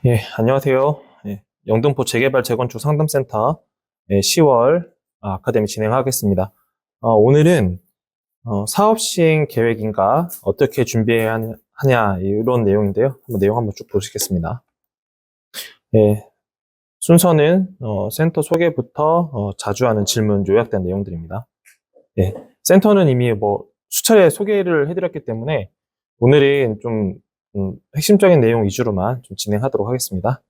예, 안녕하세요. 예, 영등포 재개발 재건축 상담센터 10월 아카데미 진행하겠습니다. 오늘은 사업 시행 계획인가 어떻게 준비해야 하냐 이런 내용인데요. 내용 한번 쭉 보시겠습니다. 예, 순서는 센터 소개부터 자주 하는 질문 요약된 내용들입니다. 예, 센터는 이미 수차례 소개를 해드렸기 때문에 오늘은 좀 핵심적인 내용 위주로만 좀 진행하도록 하겠습니다.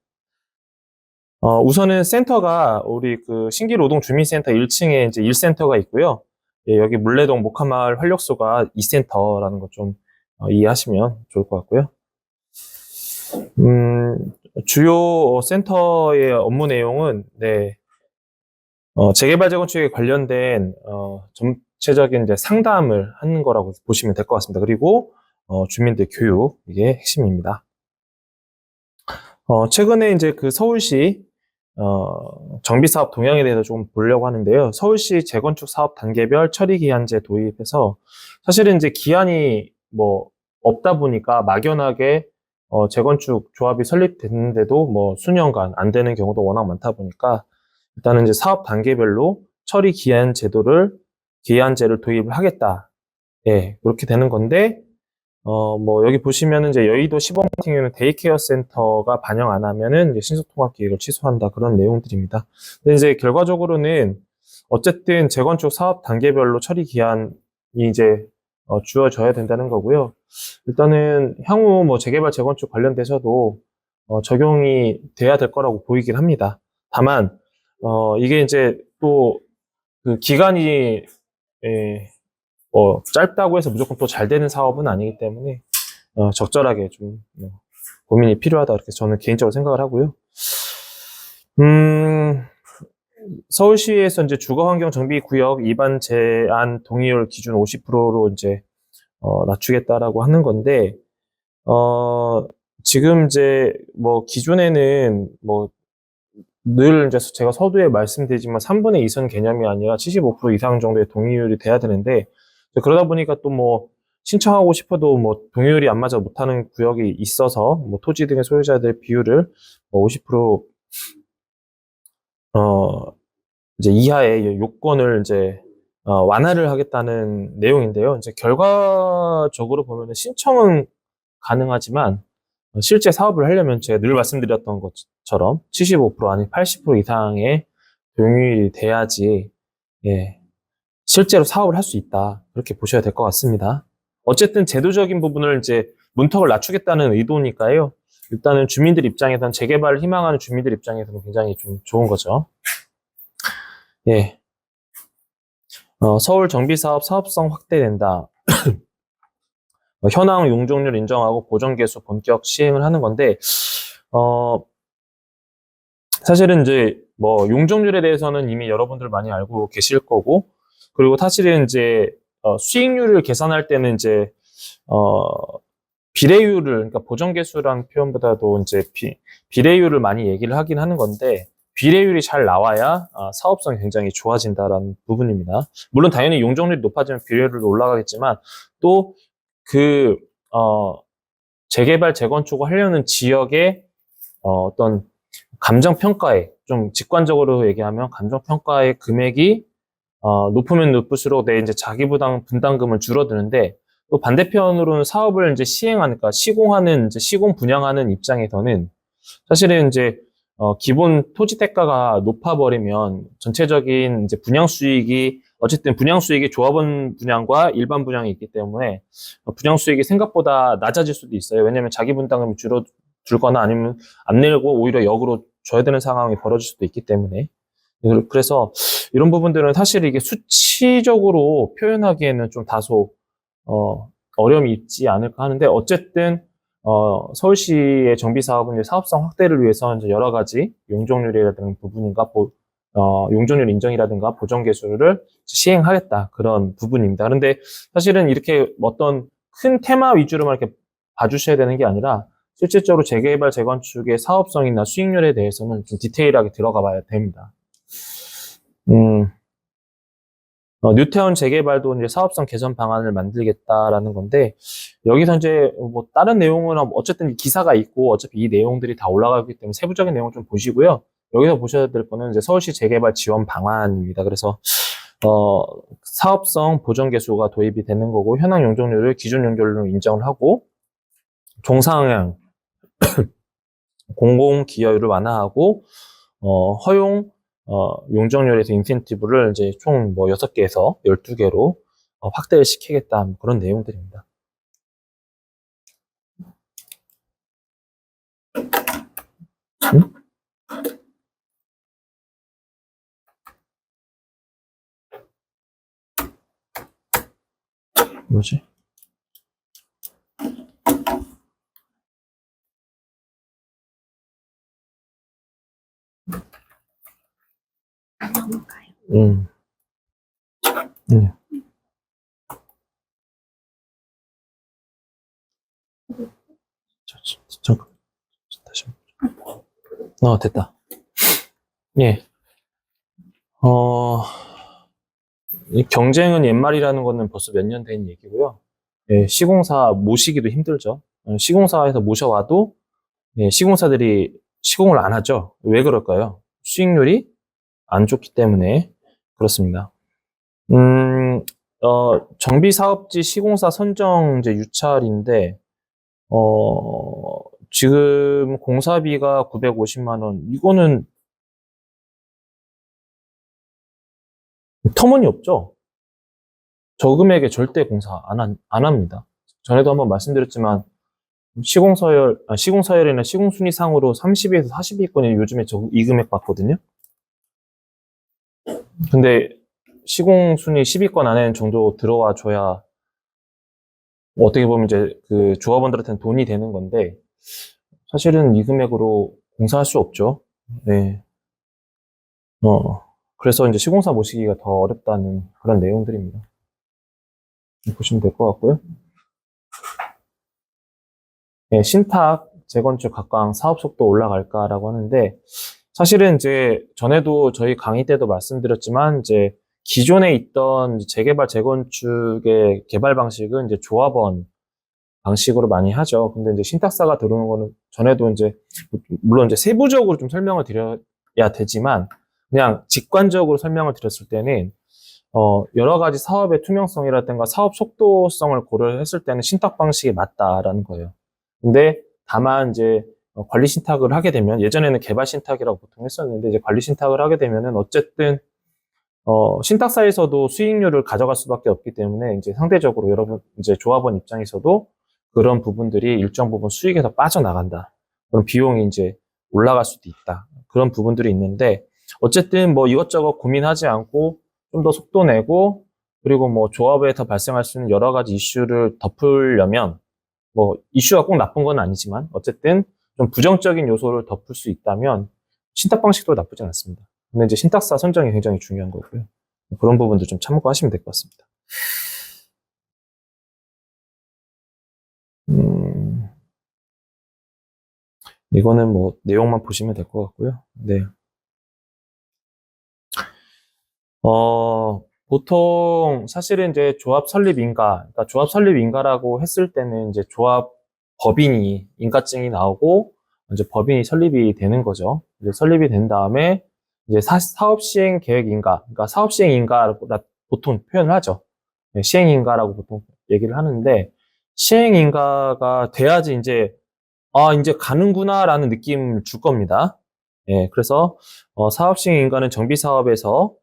우선은 센터가 우리 그 신기노동주민센터 1층에 이제 1센터가 있고요. 예, 여기 물레동 목화마을 활력소가 2센터라는 거 좀 이해하시면 좋을 것 같고요. 주요 센터의 업무 내용은 재개발 재건축에 관련된 전체적인 이제 상담을 하는 거라고 보시면 될 것 같습니다. 그리고 주민들 교육 이게 핵심입니다. 최근에 이제 그 서울시 정비사업 동향에 대해서 좀 보려고 하는데요. 서울시 재건축 사업 단계별 처리 기한제 도입해서 사실은 이제 기한이 없다 보니까 막연하게 재건축 조합이 설립됐는데도 수년간 안 되는 경우도 워낙 많다 보니까 일단은 이제 사업 단계별로 처리 기한제를 도입을 하겠다. 예, 그렇게 되는 건데 여기 보시면은 이제 여의도 시범 같은 경우는 데이케어 센터가 반영 안 하면은 이제 신속통합 계획을 취소한다. 그런 내용들입니다. 근데 이제 결과적으로는 어쨌든 재건축 사업 단계별로 처리 기한이 이제 주어져야 된다는 거고요. 일단은 향후 재개발 재건축 관련돼서도 적용이 돼야 될 거라고 보이긴 합니다. 다만 이게 이제 또 그 기간이 예, 짧다고 해서 무조건 또 잘 되는 사업은 아니기 때문에 적절하게 좀 고민이 필요하다 이렇게 저는 개인적으로 생각을 하고요. 서울시에서 이제 주거환경정비구역 입안 제한 동의율 기준 50%로 이제 낮추겠다라고 하는 건데 지금 이제 기존에는 늘 이제 제가 서두에 말씀드리지만 3분의 2선 개념이 아니라 75% 이상 정도의 동의율이 돼야 되는데 그러다 보니까 또 신청하고 싶어도 동의율이 안 맞아 못하는 구역이 있어서 토지 등의 소유자들 비율을 50% 이제 이하의 요건을 이제 완화를 하겠다는 내용인데요. 이제 결과적으로 보면은 신청은 가능하지만 실제 사업을 하려면 제가 늘 말씀드렸던 것처럼 75% 아니 80% 이상의 동의율이 돼야지 예, 실제로 사업을 할 수 있다. 그렇게 보셔야 될 것 같습니다. 어쨌든 제도적인 부분을 이제 문턱을 낮추겠다는 의도니까요. 일단은 주민들 입장에서는 재개발을 희망하는 주민들 입장에서는 굉장히 좀 좋은 거죠. 예. 서울 정비사업 사업성 확대된다. 현황 용적률 인정하고 보정개수 본격 시행을 하는 건데, 사실은 이제 용적률에 대해서는 이미 여러분들 많이 알고 계실 거고, 그리고 사실은 이제 수익률을 계산할 때는 이제 비례율을, 그러니까 보정개수라는 표현보다도 이제 비례율을 많이 얘기를 하긴 하는 건데, 비례율이 잘 나와야 사업성이 굉장히 좋아진다라는 부분입니다. 물론 당연히 용적률이 높아지면 비례율도 올라가겠지만, 또 그, 재개발, 재건축을 하려는 지역의 어떤 감정평가에, 좀 직관적으로 얘기하면 감정평가의 금액이 높으면 높을수록 내 이제 자기 분담금을 줄어드는데, 또 반대편으로는 사업을 이제 시행하니까 시공하는 이제 시공 분양하는 입장에서는 사실은 이제 기본 토지 대가가 높아버리면 전체적인 이제 분양 수익이 어쨌든 분양 수익이 조합원 분양과 일반 분양이 있기 때문에 분양 수익이 생각보다 낮아질 수도 있어요. 왜냐하면 자기 분담금이 줄거나 아니면 안 내고 오히려 역으로 줘야 되는 상황이 벌어질 수도 있기 때문에 그래서 이런 부분들은 사실 이게 수치적으로 표현하기에는 좀 다소 어려움이 있지 않을까 하는데 어쨌든 서울시의 정비 사업은 이제 사업성 확대를 위해서 이제 여러 가지 용적률이라든가 부분인가 용적률 인정이라든가 보정 개수를 시행하겠다 그런 부분입니다. 그런데 사실은 이렇게 어떤 큰 테마 위주로만 이렇게 봐주셔야 되는 게 아니라 실질적으로 재개발 재건축의 사업성이나 수익률에 대해서는 좀 디테일하게 들어가 봐야 됩니다. 뉴태원 재개발도 이제 사업성 개선 방안을 만들겠다라는 건데, 여기서 이제 뭐 다른 내용은 어쨌든 기사가 있고 어차피 이 내용들이 다 올라가기 때문에 세부적인 내용 좀 보시고요. 여기서 보셔야 될 거는 이제 서울시 재개발 지원 방안입니다. 그래서 사업성 보전 개수가 도입이 되는 거고, 현황 용적률을 기준 용적률로 인정을 하고, 종상향 공공 기여율을 완화하고, 허용 용적률에서 인센티브를 이제 총 뭐 6개에서 12개로 확대를 시키겠다, 뭐 그런 내용들입니다. 응? 뭐지? 음. 네. 잠깐, 다시. 됐다. 예. 이 경쟁은 옛말이라는 거는 벌써 몇 년 된 얘기고요. 예, 시공사 모시기도 힘들죠. 시공사에서 모셔와도 시공사들이 시공을 안 하죠. 왜 그럴까요? 수익률이 안 좋기 때문에 그렇습니다. 정비사업지 시공사 선정 이제 유찰인데, 지금 공사비가 950만 원, 이거는 터무니없죠? 저 금액에 절대 공사 안 합니다. 전에도 한번 말씀드렸지만, 시공서열이나 시공순위상으로 30위에서 40위권이 요즘에 이 금액 받거든요? 근데 시공순위 10위권 안에 정도 들어와 줘야 어떻게 보면 이제 그 조합원들한테는 돈이 되는 건데, 사실은 이 금액으로 공사할 수 없죠. 네. 그래서 이제 시공사 모시기가 더 어렵다는 그런 내용들입니다. 보시면 될 것 같고요. 네, 신탁, 재건축, 각광, 사업 속도 올라갈까라고 하는데, 사실은 이제 전에도 저희 강의 때도 말씀드렸지만, 이제 기존에 있던 재개발, 재건축의 개발 방식은 이제 조합원 방식으로 많이 하죠. 근데 이제 신탁사가 들어오는 거는 전에도 이제, 물론 이제 세부적으로 좀 설명을 드려야 되지만, 그냥 직관적으로 설명을 드렸을 때는, 여러 가지 사업의 투명성이라든가 사업 속도성을 고려했을 때는 신탁 방식이 맞다라는 거예요. 근데 다만 이제 관리 신탁을 하게 되면, 예전에는 개발 신탁이라고 보통 했었는데, 이제 관리 신탁을 하게 되면은 어쨌든 신탁사에서도 수익률을 가져갈 수밖에 없기 때문에, 이제 상대적으로 여러분 이제 조합원 입장에서도 그런 부분들이 일정 부분 수익에서 빠져나간다. 그럼 비용이 이제 올라갈 수도 있다. 그런 부분들이 있는데, 어쨌든 뭐 이것저것 고민하지 않고 좀 더 속도 내고, 그리고 뭐 조합에서 발생할 수 있는 여러 가지 이슈를 덮으려면, 뭐 이슈가 꼭 나쁜 건 아니지만 어쨌든 좀 부정적인 요소를 덮을 수 있다면 신탁 방식도 나쁘진 않습니다. 근데 이제 신탁사 선정이 굉장히 중요한 거고요. 그런 부분도 좀 참고하시면 될 것 같습니다. 이거는 뭐 내용만 보시면 될 것 같고요. 네. 보통 사실은 이제 조합 설립 인가, 그러니까 조합 설립 인가라고 했을 때는 이제 조합 법인이 인가증이 나오고 이제 법인이 설립이 되는 거죠. 이제 설립이 된 다음에 이제 사업 시행 계획 인가, 그러니까 사업 시행 인가라고 보통 표현을 하죠. 네, 시행 인가라고 보통 얘기를 하는데, 시행 인가가 돼야지 이제 이제 가는구나라는 느낌을 줄 겁니다. 예, 그래서 사업 시행 인가는 정비 사업에서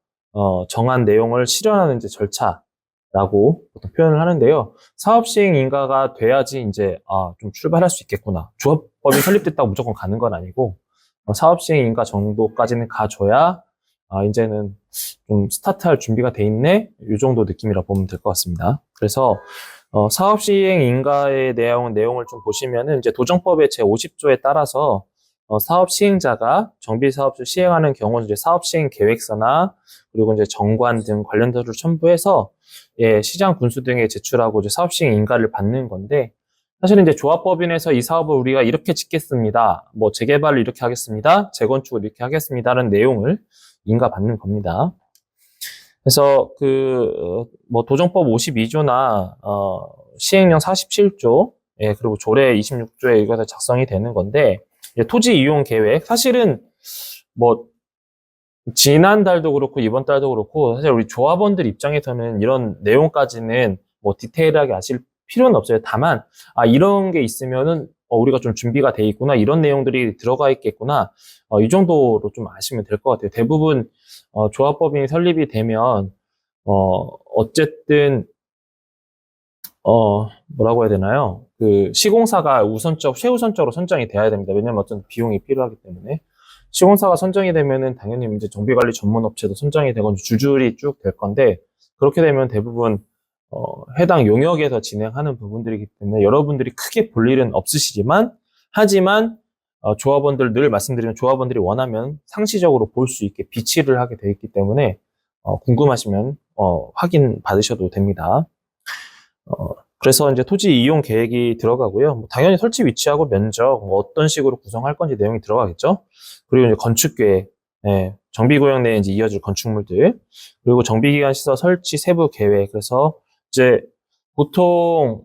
정한 내용을 실현하는 이제 절차라고 보통 표현을 하는데요. 사업 시행 인가가 돼야지 이제 좀 출발할 수 있겠구나. 조합법이 설립됐다고 무조건 가는 건 아니고, 사업 시행 인가 정도까지는 가줘야 이제는 좀 스타트할 준비가 돼 있네. 이 정도 느낌이라 보면 될 것 같습니다. 그래서 사업 시행 인가의 내용을 좀 보시면은 이제 도정법의 제 50조에 따라서 사업 시행자가 정비 사업을 시행하는 경우는 이제 사업 시행 계획서나 그리고 이제 정관 등 관련 서류를 첨부해서 시장 군수 등에 제출하고 이제 사업 시행 인가를 받는 건데, 사실은 이제 조합법인에서 이 사업을 우리가 이렇게 짓겠습니다. 뭐 재개발을 이렇게 하겠습니다. 재건축을 이렇게 하겠습니다라는 내용을 인가 받는 겁니다. 그래서 뭐 도정법 52조나 시행령 47조, 예, 그리고 조례 26조에 이것이 작성이 되는 건데, 토지 이용 계획 사실은 뭐 지난달도 그렇고 이번 달도 그렇고 사실 우리 조합원들 입장에서는 이런 내용까지는 뭐 디테일하게 아실 필요는 없어요. 다만 이런 게 있으면은 우리가 좀 준비가 돼 있구나, 이런 내용들이 들어가 있겠구나, 이 정도로 좀 아시면 될 것 같아요. 대부분 조합법인이 설립이 되면 어쨌든 뭐라고 해야 되나요? 그 시공사가 최우선적으로 선정이 돼야 됩니다. 왜냐면 어떤 비용이 필요하기 때문에. 시공사가 선정이 되면은 당연히 이제 정비관리 전문업체도 선정이 되건 줄줄이 쭉 될 건데, 그렇게 되면 대부분 해당 용역에서 진행하는 부분들이기 때문에 여러분들이 크게 볼 일은 없으시지만, 하지만 조합원들, 늘 말씀드리면 조합원들이 원하면 상시적으로 볼 수 있게 비치를 하게 되어 있기 때문에 궁금하시면 확인 받으셔도 됩니다. 그래서 이제 토지 이용 계획이 들어가고요. 뭐 당연히 설치 위치하고 면적, 뭐 어떤 식으로 구성할 건지 내용이 들어가겠죠. 그리고 이제 건축 계획, 예, 정비 구역 내에 이제 이어질 건축물들, 그리고 정비 기간 시설 설치 세부 계획. 그래서 이제 보통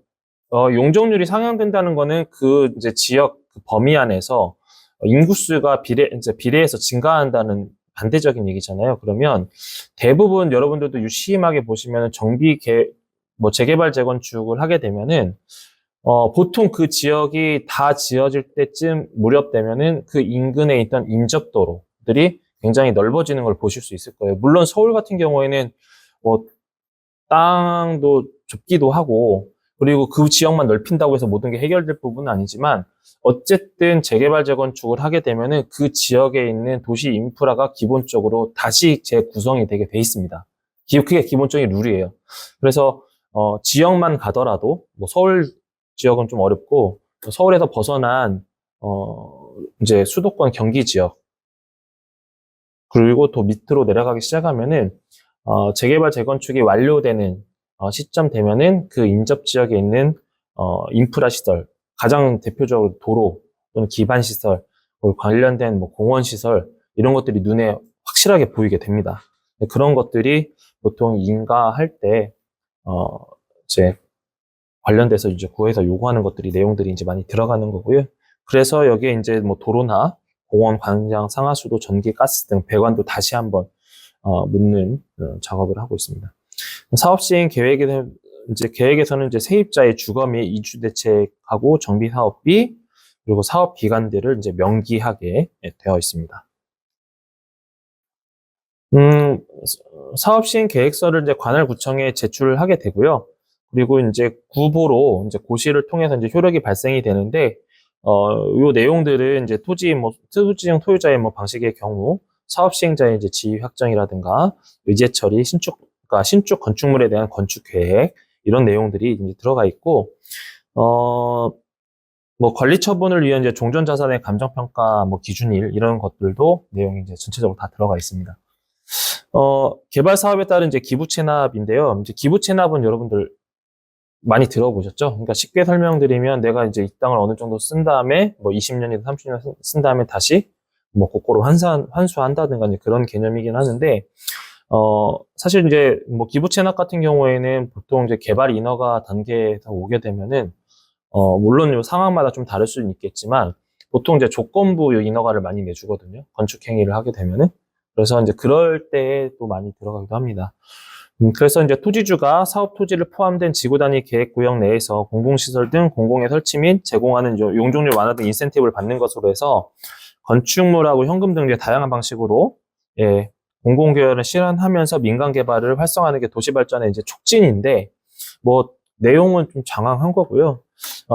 용적률이 상향된다는 거는 그 이제 지역 그 범위 안에서 인구수가 이제 비례해서 증가한다는 반대적인 얘기잖아요. 그러면 대부분 여러분들도 유심하게 보시면 뭐 재개발 재건축을 하게 되면은 보통 그 지역이 다 지어질 때쯤 무렵 되면은 그 인근에 있던 인접도로들이 굉장히 넓어지는 걸 보실 수 있을 거예요. 물론 서울 같은 경우에는 뭐 땅도 좁기도 하고, 그리고 그 지역만 넓힌다고 해서 모든 게 해결될 부분은 아니지만, 어쨌든 재개발 재건축을 하게 되면은 그 지역에 있는 도시 인프라가 기본적으로 다시 재구성이 되게 돼 있습니다. 그게 기본적인 룰이에요. 그래서 지역만 가더라도 뭐 서울 지역은 좀 어렵고, 서울에서 벗어난 이제 수도권 경기 지역, 그리고 더 밑으로 내려가기 시작하면은 재개발 재건축이 완료되는 시점 되면은 그 인접 지역에 있는 인프라 시설, 가장 대표적으로 도로 또는 기반 시설, 그리고 관련된 뭐 공원 시설, 이런 것들이 눈에 확실하게 보이게 됩니다. 그런 것들이 보통 인가할 때 이제 관련돼서 이제 구에서 요구하는 것들이, 내용들이 이제 많이 들어가는 거고요. 그래서 여기에 이제 뭐 도로나 공원, 광장, 상하수도, 전기, 가스 등 배관도 다시 한번 묻는 작업을 하고 있습니다. 사업 시행 계획에서는 이제 세입자의 주거 및 이주 대책하고 정비 사업비, 그리고 사업 기간들을 이제 명기하게 되어 있습니다. 사업 시행 계획서를 이제 관할구청에 제출을 하게 되고요. 그리고 이제 구보로 이제 고시를 통해서 이제 효력이 발생이 되는데, 요 내용들은 이제 토지지정 소유자의 뭐 방식의 경우, 사업 시행자의 이제 지위 확정이라든가, 의제 처리, 그러니까 신축 건축물에 대한 건축 계획, 이런 내용들이 이제 들어가 있고, 뭐 관리 처분을 위한 이제 종전 자산의 감정 평가, 뭐 기준일, 이런 것들도 내용이 이제 전체적으로 다 들어가 있습니다. 개발 사업에 따른 이제 기부 체납인데요. 이제 기부 체납은 여러분들 많이 들어보셨죠? 그러니까 쉽게 설명드리면, 내가 이제 이 땅을 어느 정도 쓴 다음에 뭐 20년이나 30년 쓴 다음에 다시 뭐 고거로 환수한다든가 이제 그런 개념이긴 하는데, 사실 이제 뭐 기부 체납 같은 경우에는 보통 이제 개발 인허가 단계에서 오게 되면은 물론 상황마다 좀 다를 수는 있겠지만, 보통 이제 조건부 인허가를 많이 내주거든요. 건축 행위를 하게 되면은. 그래서 이제 그럴 때 또 많이 들어가기도 합니다. 그래서 이제 토지주가 사업 토지를 포함된 지구 단위 계획 구역 내에서 공공시설 등 공공의 설치 및 제공하는 용적률 완화 등 인센티브를 받는 것으로 해서 건축물하고 현금 등 이제 다양한 방식으로, 예, 공공개발을 실현하면서 민간 개발을 활성화하는 게 도시 발전의 이제 촉진인데, 뭐 내용은 좀 장황한 거고요.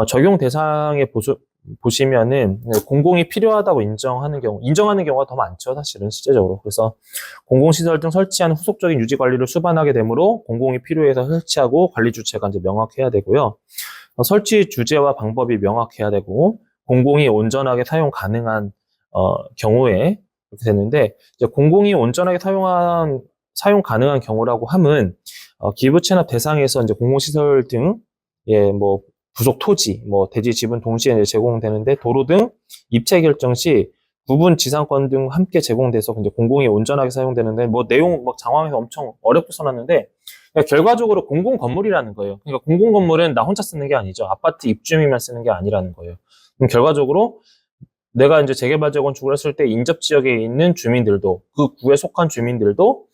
적용 대상에 보시면은 공공이 필요하다고 인정하는 경우가 더 많죠, 사실은 실제적으로. 그래서 공공시설 등 설치한 후속적인 유지 관리를 수반하게 되므로 공공이 필요해서 설치하고 관리 주체가 이제 명확해야 되고요. 설치 주제와 방법이 명확해야 되고, 공공이 온전하게 사용 가능한 경우에 그렇게 되는데, 이제 공공이 온전하게 사용 가능한 경우라고 함은 기부 체납 대상에서 이제 공공시설 등, 예, 뭐 부속 토지, 뭐 대지 지분 동시에 이제 제공되는데, 도로 등 입체 결정 시 부분 지상권 등 함께 제공돼서 이제 공공이 온전하게 사용되는데 뭐 내용 막 장황해서 엄청 어렵게 써놨는데 결과적으로 공공 건물이라는 거예요. 그러니까 공공 건물은 나 혼자 쓰는 게 아니죠. 아파트 입주민만 쓰는 게 아니라는 거예요. 그럼 결과적으로 내가 이제 재개발 재건축을 했을 때 인접 지역에 있는 주민들도 그 구에 속한 주민들도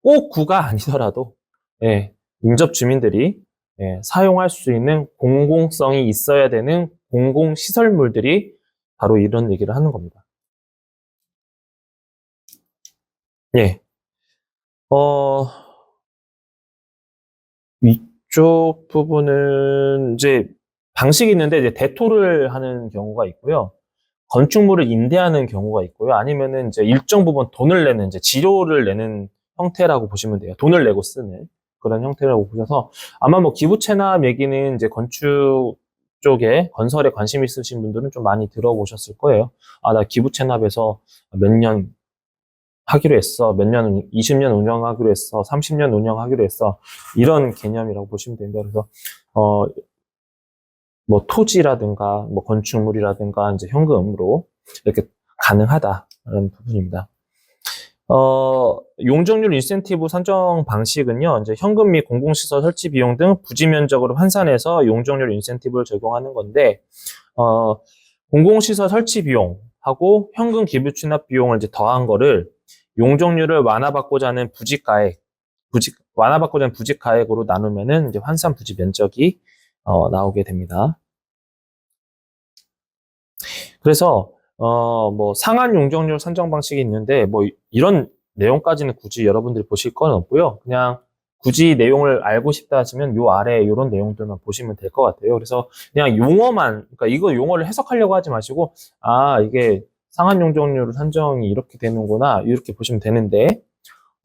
꼭 구가 아니더라도 예, 인접 주민들이 예, 사용할 수 있는 공공성이 있어야 되는 공공시설물들이 바로 이런 얘기를 하는 겁니다. 예. 어, 이쪽 부분은 이제 방식이 있는데 이제 대토를 하는 경우가 있고요. 건축물을 임대하는 경우가 있고요. 아니면은 이제 일정 부분 돈을 내는 이제 지료를 내는 형태라고 보시면 돼요. 돈을 내고 쓰는 그런 형태라고 보셔서 아마 뭐 기부 체납 얘기는 이제 건축 쪽에 건설에 관심 있으신 분들은 좀 많이 들어보셨을 거예요. 아, 나 기부 체납에서 몇 년 하기로 했어. 몇 년, 20년 운영하기로 했어. 30년 운영하기로 했어. 이런 개념이라고 보시면 됩니다. 그래서, 뭐 토지라든가, 뭐 건축물이라든가, 이제 현금으로 이렇게 가능하다라는 부분입니다. 용적률 인센티브 산정 방식은요, 이제 현금 및 공공시설 설치 비용 등 부지 면적으로 환산해서 용적률 인센티브를 적용하는 건데, 공공시설 설치 비용하고 현금 기부 취납 비용을 이제 더한 거를 용적률을 완화받고자 하는 완화받고자 하는 부지 가액으로 나누면은 이제 환산 부지 면적이 나오게 됩니다. 그래서 뭐 상한 용적률 산정 방식이 있는데 뭐 이런 내용까지는 굳이 여러분들이 보실 건 없고요. 그냥 굳이 내용을 알고 싶다 하시면 요 아래 이런 내용들만 보시면 될 것 같아요. 그래서 그냥 용어만, 그러니까 이거 용어를 해석하려고 하지 마시고, 아, 이게 상한 용적률 산정이 이렇게 되는구나, 이렇게 보시면 되는데,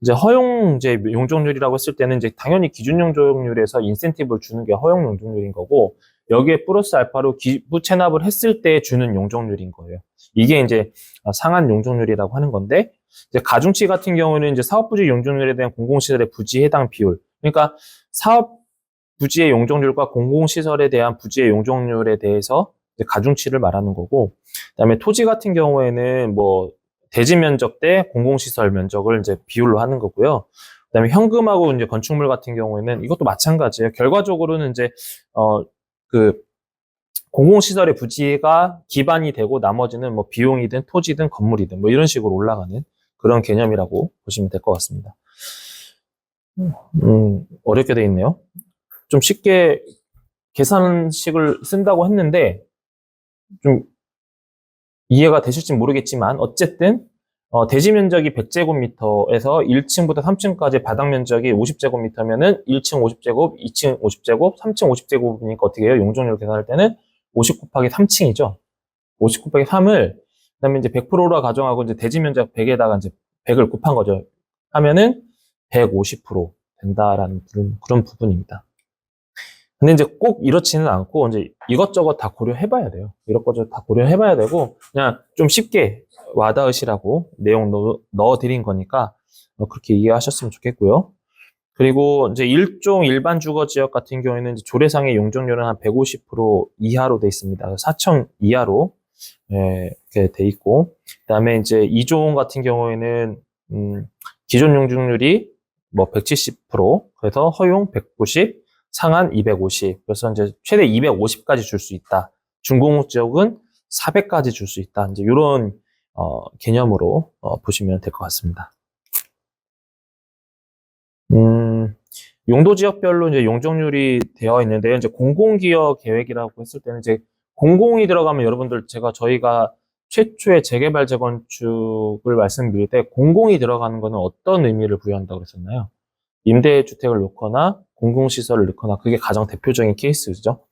이제 허용 이제 용적률이라고 했을 때는 이제 당연히 기준 용적률에서 인센티브를 주는 게 허용 용적률인 거고, 여기에 플러스 알파로 기부 체납을 했을 때 주는 용적률인 거예요. 이게 이제 상한 용적률이라고 하는 건데, 이제 가중치 같은 경우는 이제 사업 부지 용적률에 대한 공공시설의 부지 해당 비율. 그러니까 사업 부지의 용적률과 공공시설에 대한 부지의 용적률에 대해서 이제 가중치를 말하는 거고, 그다음에 토지 같은 경우에는 뭐 대지 면적 대 공공시설 면적을 이제 비율로 하는 거고요. 그다음에 현금하고 이제 건축물 같은 경우에는 이것도 마찬가지예요. 결과적으로는 이제 그 공공시설의 부지가 기반이 되고 나머지는 뭐 비용이든 토지든 건물이든 뭐 이런 식으로 올라가는 그런 개념이라고 보시면 될 것 같습니다. 어렵게 돼 있네요. 좀 쉽게 계산식을 쓴다고 했는데 좀 이해가 되실지 모르겠지만 어쨌든 대지 면적이 100제곱미터에서 1층부터 3층까지 바닥 면적이 50제곱미터면은 1층 50제곱, 2층 50제곱, 3층 50제곱이니까 어떻게 해요? 용적률 계산할 때는 50 곱하기 3층이죠. 50 곱하기 3을 그다음에 이제 100%라 가정하고 이제 대지 면적 100에다가 이제 100을 곱한 거죠. 하면은 150% 된다라는 그런 부분입니다. 근데 이제 꼭 이렇지는 않고 이제 이것저것 다 고려해봐야 돼요. 이것저것 다 고려해봐야 되고 그냥 좀 쉽게 와닿으시라고 내용 넣어드린 거니까 그렇게 이해하셨으면 좋겠고요. 그리고 이제 일종 일반 주거 지역 같은 경우에는 이제 조례상의 용적률은 한 150% 이하로 돼 있습니다. 4천 이하로 이렇게 돼 있고 그다음에 이제 2종 같은 경우에는 기존 용적률이 뭐 170% 그래서 허용 190 상한 250. 그래서 이제 최대 250까지 줄 수 있다. 중공업 지역은 400까지 줄 수 있다. 이제 이런 개념으로 보시면 될 것 같습니다. 용도 지역별로 이제 용적률이 되어 있는데요. 이제 공공기여 계획이라고 했을 때는 이제 공공이 들어가면 여러분들 저희가 최초의 재개발 재건축을 말씀드릴 때 공공이 들어가는 거는 어떤 의미를 부여한다고 그랬었나요? 임대주택을 놓거나 공공시설을 넣거나 그게 가장 대표적인 케이스죠.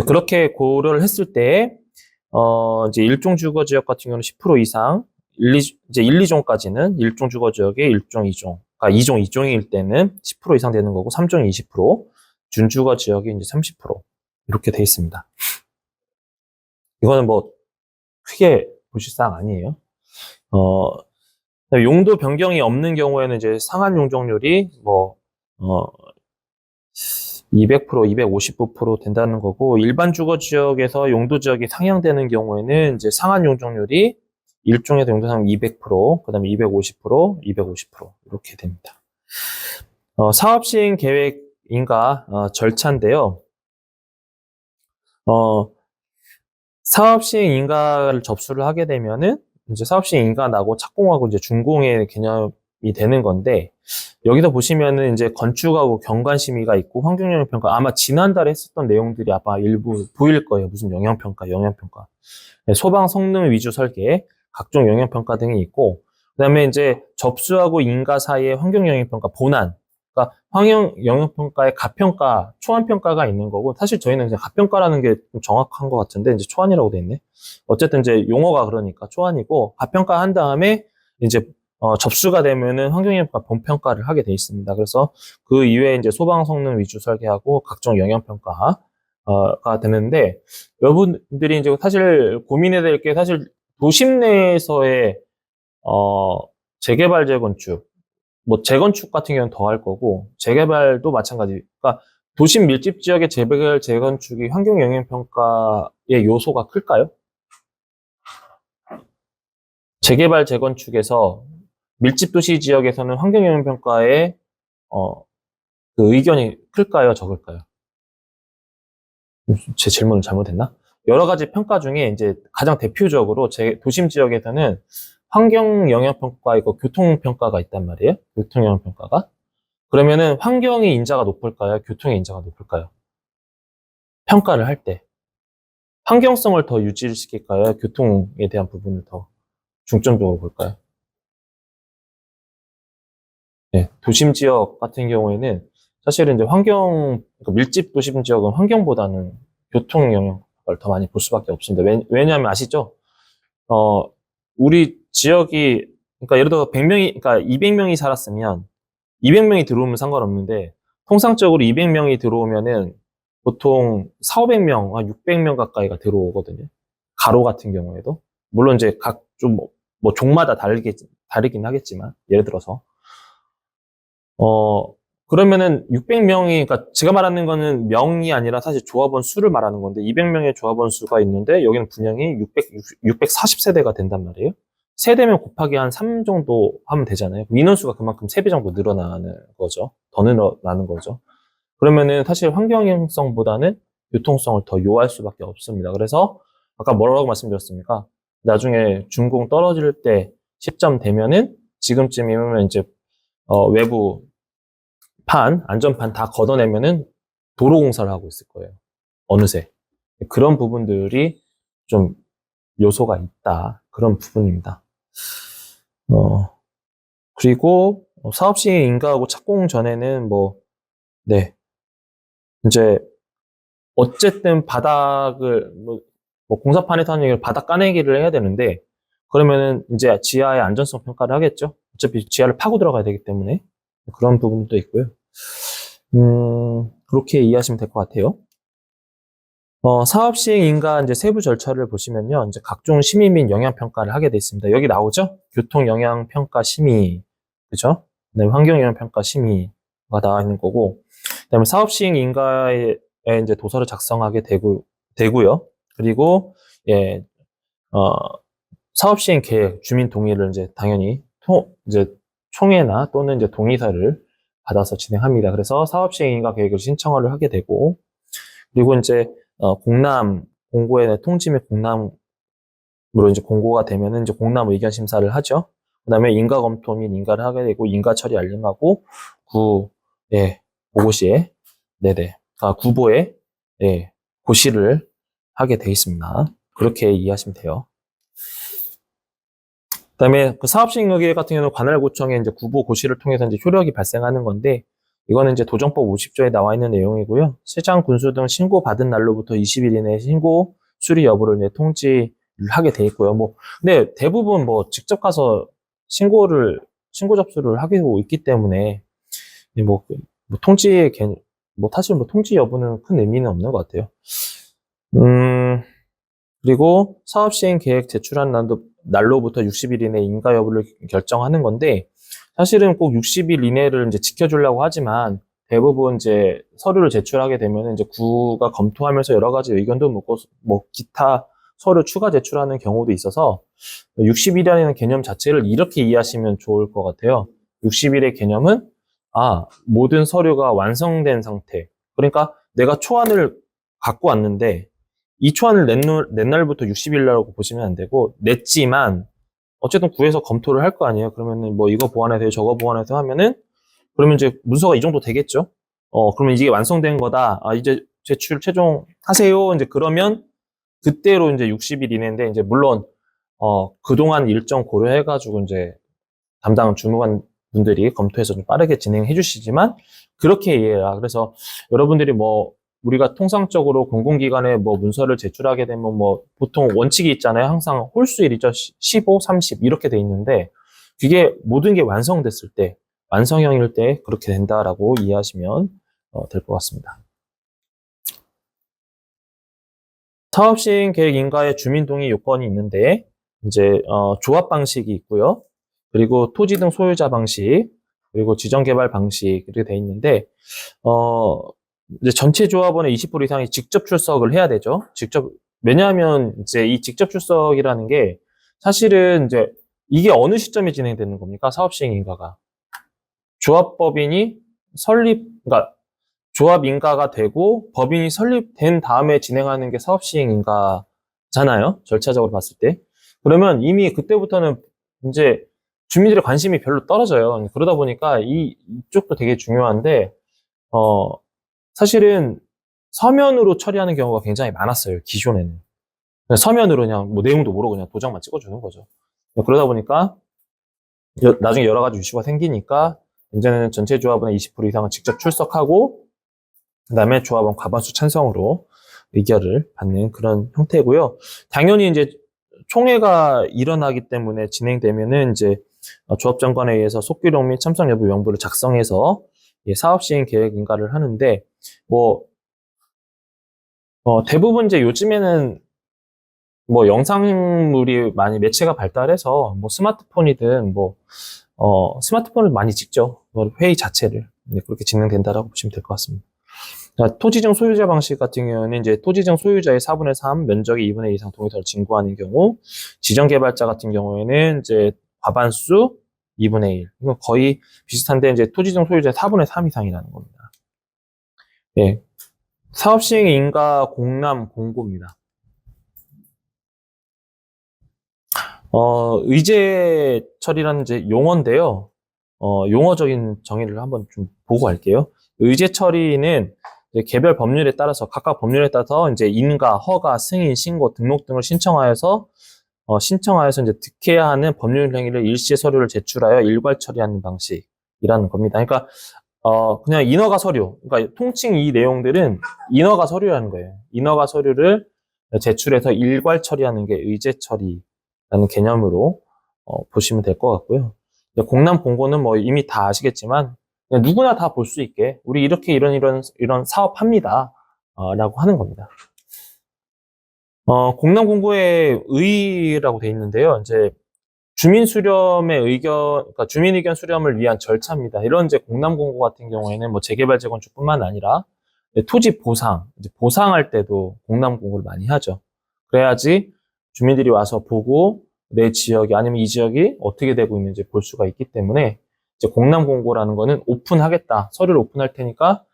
그렇게 고려를 했을 때 이제 일종 주거 지역 같은 경우는 10% 이상, 이제 1, 2종까지는 일종 주거 지역의 1종, 2종, 그러니까 2종, 2종일 때는 10% 이상 되는 거고 3종이 20%, 준주거 지역이 이제 30% 이렇게 돼 있습니다. 이거는 뭐 크게 보실 사항 아니에요. 용도 변경이 없는 경우에는 이제 상한 용적률이 뭐 200%, 250% 된다는 거고 일반 주거 지역에서 용도 지역이 상향되는 경우에는 이제 상한 용적률이 일종의 용도상 200%, 그 다음에 250%, 250% 이렇게 됩니다. 사업 시행 계획 인가 절차인데요. 사업 시행 인가를 접수를 하게 되면은 이제 사업 시행 인가 나고 착공하고 이제 준공의 개념이 되는 건데, 여기서 보시면은 이제 건축하고 경관 심의가 있고 환경 영향 평가, 아마 지난달에 했었던 내용들이 아마 일부 보일 거예요. 무슨 영향 평가, 소방 성능 위주 설계, 각종 영향 평가 등이 있고, 그다음에 이제 접수하고 인가 사이에 환경 영향 평가 본안, 그러니까 환경 영향 평가의 가평가, 초안 평가가 있는 거고, 사실 저희는 이제 가평가라는 게 좀 정확한 것 같은데 이제 초안이라고 돼 있네. 어쨌든 이제 용어가 그러니까 초안이고, 가평가 한 다음에 이제 접수가 되면은 환경 영향 평가 본평가를 하게 돼 있습니다. 그래서 그 이외에 이제 소방 성능 위주 설계하고 각종 영향 평가가 되는데, 여러분들이 이제 사실 고민해야 될 게, 사실 도심 내에서의 재개발 재건축, 뭐 재건축 같은 경우는 더 할 거고 재개발도 마찬가지. 그러니까 도심 밀집 지역의 재개발 재건축이 환경 영향 평가의 요소가 클까요? 재개발 재건축에서 밀집 도시 지역에서는 환경 영향 평가의 그 의견이 클까요, 적을까요? 제 질문을 잘못했나? 여러 가지 평가 중에 이제 가장 대표적으로 도심 지역에서는 환경 영향 평가이고 교통 평가가 있단 말이에요. 교통 영향 평가가. 그러면은 환경의 인자가 높을까요? 교통의 인자가 높을까요? 평가를 할 때. 환경성을 더 유지를 시킬까요? 교통에 대한 부분을 더 중점적으로 볼까요? 네, 도심 지역 같은 경우에는 사실은 이제 그러니까 밀집 도심 지역은 환경보다는 교통 영향을 더 많이 볼 수밖에 없습니다. 왜냐하면 아시죠? 어, 우리 지역이, 그러니까 예를 들어 100명이, 그러니까 200명이 살았으면 200명이 들어오면 상관없는데, 통상적으로 200명이 들어오면은 보통 4,500명, 600명 가까이가 들어오거든요. 가로 같은 경우에도. 물론 이제 뭐 종마다 다르긴 하겠지만, 예를 들어서. 어, 그러면은 600명이, 그러니까 제가 말하는 거는 명이 아니라 사실 조합원 수를 말하는 건데, 200명의 조합원 수가 있는데, 여기는 분양이 640세대가 된단 말이에요. 세대면 곱하기 한 3 정도 하면 되잖아요. 인원수가 그만큼 3배 정도 늘어나는 거죠. 더 늘어나는 거죠. 그러면은 사실 환경성보다는 유통성을 더 요할 수밖에 없습니다. 그래서 아까 뭐라고 말씀드렸습니까? 나중에 준공 떨어질 때 시점 되면은 지금쯤이면 이제 외부 안전판 다 걷어내면은 도로 공사를 하고 있을 거예요. 어느새. 그런 부분들이 좀 요소가 있다. 그런 부분입니다. 그리고 사업 시행 인가하고 착공 전에는 네. 이제 어쨌든 바닥을 공사판에서 하는 얘기를 바닥 까내기를 해야 되는데, 그러면은 이제 지하의 안전성 평가를 하겠죠. 어차피 지하를 파고 들어가야 되기 때문에 그런 부분도 있고요. 그렇게 이해하시면 될 것 같아요. 사업 시행 인가 이제 세부 절차를 보시면요, 이제 각종 심의 및 영향 평가를 하게 돼 있습니다. 여기 나오죠? 교통 영향 평가 심의, 그죠? 그다음에 환경 영향 평가 심의가 나와 있는 거고, 그다음에 사업 시행 인가에 이제 도서를 작성하게 되고요. 그리고 예, 어, 사업 시행 계획, 주민 동의를 이제 당연히 이제 총회나 또는 이제 동의서를 받아서 진행합니다. 그래서 사업 시행 인가 계획을 신청을 하게 되고, 그리고 이제 공고에 통지 및 공람으로 이제 공고가 되면은 이제 공람 의견 심사를 하죠. 그다음에 인가 검토 및 인가를 하게 되고, 인가 처리 알림하고 보고시에 구보에 고시를 하게 돼 있습니다. 그렇게 이해하시면 돼요. 그다음에 그 사업시행계획 같은 경우는 관할구청의 이제 구보 고시를 통해서 이제 효력이 발생하는 건데, 이거는 이제 도정법 50조에 나와 있는 내용이고요. 시장 군수 등 신고 받은 날로부터 20일 이내에 신고 수리 여부를 이제 통지를 하게 돼 있고요. 근데 대부분 직접 가서 신고 접수를 하고 있기 때문에 통지의 사실 통지 여부는 큰 의미는 없는 것 같아요. 그리고 사업 시행 계획 제출한 날로부터 60일 이내 인가 여부를 결정하는 건데, 사실은 꼭 60일 이내를 이제 지켜주려고 하지만, 대부분 이제 서류를 제출하게 되면 이제 구가 검토하면서 여러 가지 의견도 묻고, 기타 서류 추가 제출하는 경우도 있어서 60일이라는 개념 자체를 이렇게 이해하시면 좋을 것 같아요. 60일의 개념은 모든 서류가 완성된 상태. 그러니까 내가 초안을 갖고 왔는데 이 초안을 낸 날부터 60일이라고 보시면 안 되고 냈지만 어쨌든 구에서 검토를 할 거 아니에요. 그러면은 뭐 이거 보완해서 저거 보완해서 하면은 그러면 이제 문서가 이 정도 되겠죠. 그러면 이게 완성된 거다. 이제 제출 최종 하세요. 이제 그러면 그때로 이제 60일 이내인데 이제 물론 그동안 일정 고려해가지고 이제 담당 주무관 분들이 검토해서 좀 빠르게 진행해 주시지만 그렇게 이해해라. 그래서 여러분들이 뭐 우리가 통상적으로 공공기관에 뭐 문서를 제출하게 되면 뭐 보통 원칙이 있잖아요. 항상 홀수일이죠. 15, 30 이렇게 돼 있는데 그게 모든 게 완성됐을 때 완성형일 때 그렇게 된다라고 이해하시면 될 것 같습니다. 사업시행 계획 인가에 주민 동의 요건이 있는데 이제 조합 방식이 있고요. 그리고 토지 등 소유자 방식, 그리고 지정 개발 방식 이렇게 돼 있는데 이제 전체 조합원의 20% 이상이 직접 출석을 해야 되죠. 왜냐하면 이제 이 직접 출석이라는 게 사실은 이제 이게 어느 시점에 진행되는 겁니까? 사업시행 인가가. 조합법인이 그러니까 조합 인가가 되고 법인이 설립된 다음에 진행하는 게 사업 시행 인가잖아요. 절차적으로 봤을 때. 그러면 이미 그때부터는 이제 주민들의 관심이 별로 떨어져요. 그러다 보니까 이쪽도 되게 중요한데, 사실은 서면으로 처리하는 경우가 굉장히 많았어요. 기존에는. 그냥 서면으로 그냥 뭐 내용도 모르고 그냥 도장만 찍어주는 거죠. 그러다 보니까 나중에 여러 가지 이슈가 생기니까 이제는 전체 조합원의 20% 이상은 직접 출석하고 그 다음에 조합원 과반수 찬성으로 의결을 받는 그런 형태고요. 당연히 이제 총회가 일어나기 때문에 진행되면은 이제 조합장관에 의해서 속기록 및 참석 여부 명부를 작성해서 사업 시행 계획 인가를 하는데 뭐 대부분 이제 요즘에는 뭐 영상물이 많이 매체가 발달해서 뭐 스마트폰이든 뭐 스마트폰을 많이 찍죠. 회의 자체를 그렇게 진행된다라고 보시면 될 것 같습니다. 토지증 소유자 방식 같은 경우는 이제 토지증 소유자의 4분의 3, 면적의 2분의 1 이상 동의서를 진구하는 경우, 지정개발자 같은 경우에는 이제 과반수 2분의 1. 이건 거의 비슷한데 이제 토지증 소유자의 4분의 3 이상이라는 겁니다. 예. 사업시행 인가 공람 공고입니다. 의제 처리라는 이제 용어인데요. 용어적인 정의를 한번 좀 보고 할게요. 의제 처리는 개별 법률에 따라서 각각 법률에 따라서 이제 인가, 허가, 승인, 신고, 등록 등을 신청하여서 이제 득해야 하는 법률 행위를 일시에 서류를 제출하여 일괄 처리하는 방식이라는 겁니다. 그러니까 그냥 인허가 서류, 그러니까 통칭 이 내용들은 인허가 서류라는 거예요. 인허가 서류를 제출해서 일괄 처리하는 게 의제 처리라는 개념으로 보시면 될 것 같고요. 공람 공고는 뭐 이미 다 아시겠지만 누구나 다 볼 수 있게 우리 이렇게 이런 사업합니다. 라고 하는 겁니다. 공람 공고의 의의라고 돼 있는데요. 이제 주민 수렴의 그러니까 주민 의견 수렴을 위한 절차입니다. 이런 이제 공람 공고 같은 경우에는 뭐 재개발 재건축뿐만 아니라 토지 보상할 때도 공람 공고를 많이 하죠. 그래야지 주민들이 와서 보고 내 지역이 아니면 이 지역이 어떻게 되고 있는지 볼 수가 있기 때문에 이제 공람 공고라는 거는 오픈하겠다. 서류를 오픈할 테니까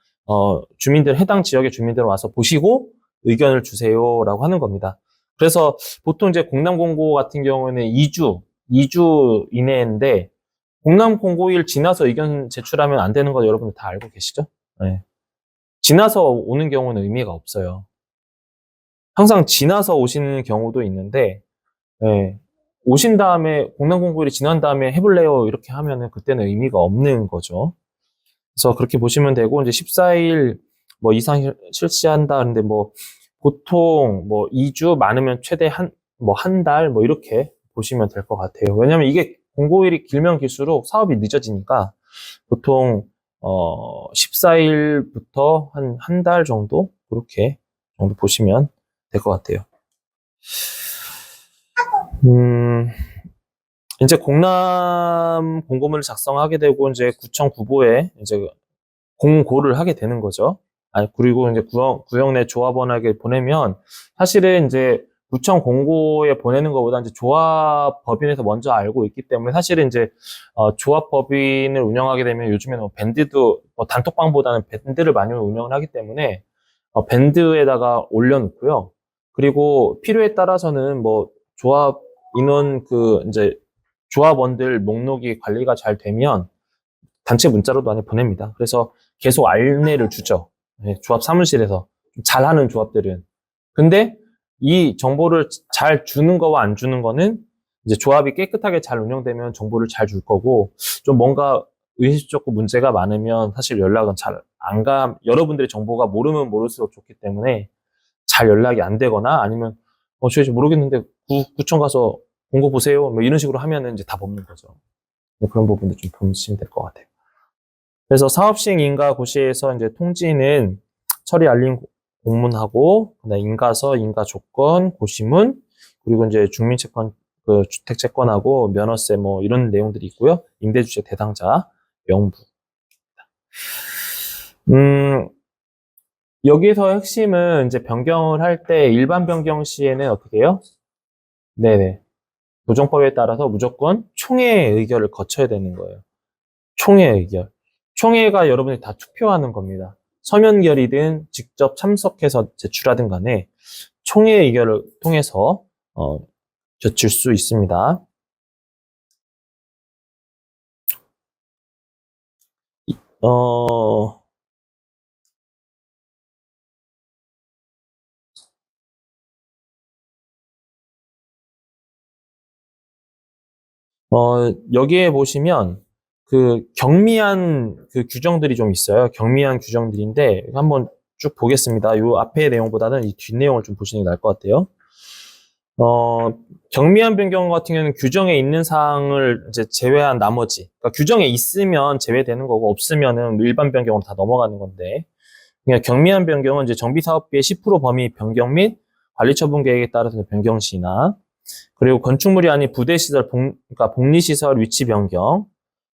해당 지역의 주민들 와서 보시고 의견을 주세요라고 하는 겁니다. 그래서 보통 이제 공람 공고 같은 경우에는 2주 이내인데 공람 공고일 지나서 의견 제출하면 안 되는 거 여러분들 다 알고 계시죠? 네. 지나서 오는 경우는 의미가 없어요. 항상 지나서 오시는 경우도 있는데 네. 오신 다음에 공람 공고일이 지난 다음에 해볼래요 이렇게 하면은 그때는 의미가 없는 거죠. 그래서 그렇게 보시면 되고 이제 14일 뭐 이상 실시한다 근데 뭐 보통 뭐 2주 많으면 최대 한 달 뭐 이렇게 보시면 될 것 같아요. 왜냐면 이게 공고일이 길면 길수록 사업이 늦어지니까 보통 14일부터 한 달 정도 그렇게 정도 보시면 될 것 같아요. 이제 공람 공고문을 작성하게 되고 이제 구청 구보에 이제 공고를 하게 되는 거죠. 그리고 이제 구역 내 조합원에게 보내면 사실은 이제 구청 공고에 보내는 것보다 이제 조합법인에서 먼저 알고 있기 때문에 사실은 이제 조합법인을 운영하게 되면 요즘에는 뭐 밴드도 단톡방보다는 밴드를 많이 운영을 하기 때문에 밴드에다가 올려놓고요. 그리고 필요에 따라서는 뭐 조합 인원 이제 조합원들 목록이 관리가 잘 되면 단체 문자로도 많이 보냅니다. 그래서 계속 안내를 주죠. 네, 조합 사무실에서 잘하는 조합들은. 근데 이 정보를 잘 주는 거와 안 주는 거는 이제 조합이 깨끗하게 잘 운영되면 정보를 잘 줄 거고, 좀 뭔가 의식적으로 문제가 많으면 사실 연락은 잘 안 여러분들의 정보가 모르면 모를수록 좋기 때문에 잘 연락이 안 되거나 아니면 저 모르겠는데 구청 가서 공고 보세요. 뭐 이런 식으로 하면은 이제 다 뽑는 거죠. 그런 부분도 좀 보시면 될 것 같아요. 그래서 사업시행 인가고시에서 이제 통지는 처리 알림 공문하고, 그다음에 인가서, 인가조건, 고시문, 그리고 이제 주민채권, 주택채권하고 면허세 뭐 이런 내용들이 있고요. 임대주택 대상자 명부. 여기서 핵심은 이제 변경을 할 때 일반 변경 시에는 어떻게 해요? 네네. 조정법에 따라서 무조건 총회 의결을 거쳐야 되는 거예요. 총회 의결. 총회가 여러분이 다 투표하는 겁니다. 서면결이든 직접 참석해서 제출하든 간에 총회 의결을 통해서 제출 수 있습니다. 여기에 보시면 경미한 규정들이 좀 있어요. 경미한 규정들인데 한번 쭉 보겠습니다. 이 앞의 내용보다는 이 뒷내용을 좀 보시는 게 나을 것 같아요. 경미한 변경 같은 경우는 규정에 있는 사항을 이제 제외한 나머지, 그러니까 규정에 있으면 제외되는 거고 없으면은 일반 변경으로 다 넘어가는 건데, 그냥 경미한 변경은 이제 정비사업비의 10% 범위 변경 및 관리처분 계획에 따라서 변경 시나, 그리고 건축물이 아닌 부대시설, 그러니까 복리시설 위치 변경.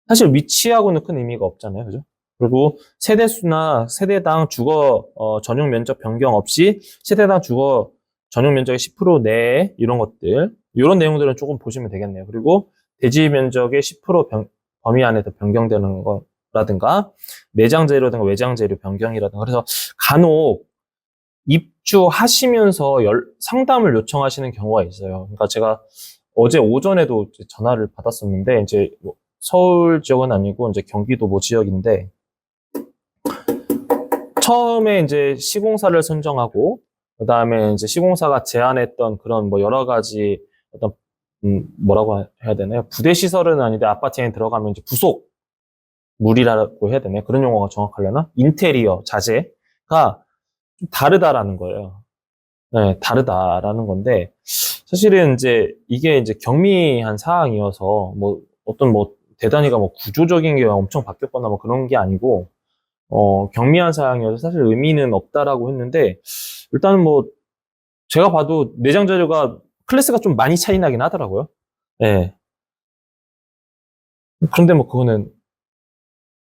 사실 위치하고는 큰 의미가 없잖아요. 그죠? 그리고 세대수나 세대당 주거 전용 면적 변경 없이 세대당 주거 전용 면적의 10% 내에 이런 것들, 이런 내용들은 조금 보시면 되겠네요. 그리고 대지 면적의 10% 범위 안에서 변경되는 거라든가 내장 재료든가 외장 재료 변경이라든가. 그래서 간혹 입주하시면서 상담을 요청하시는 경우가 있어요. 그러니까 제가 어제 오전에도 전화를 받았었는데, 이제 뭐 서울 지역은 아니고 이제 경기도 모 지역인데, 처음에 이제 시공사를 선정하고, 그 다음에 이제 시공사가 제안했던 그런 뭐 여러 가지 어떤 뭐라고 해야 되나요? 부대 시설은 아닌데 아파트에 들어가면 이제 부속물이라고 해야 되나요? 그런 용어가 정확하려나? 인테리어 자재가 좀 다르다라는 거예요. 네, 다르다라는 건데, 사실은 이제 이게 이제 경미한 사항이어서 뭐 어떤 뭐 대단히가 뭐 구조적인 게 엄청 바뀌었거나 뭐 그런 게 아니고, 경미한 사항이어서 사실 의미는 없다라고 했는데, 일단은 뭐 제가 봐도 내장 재료가 클래스가 좀 많이 차이 나긴 하더라고요. 네. 그런데 뭐 그거는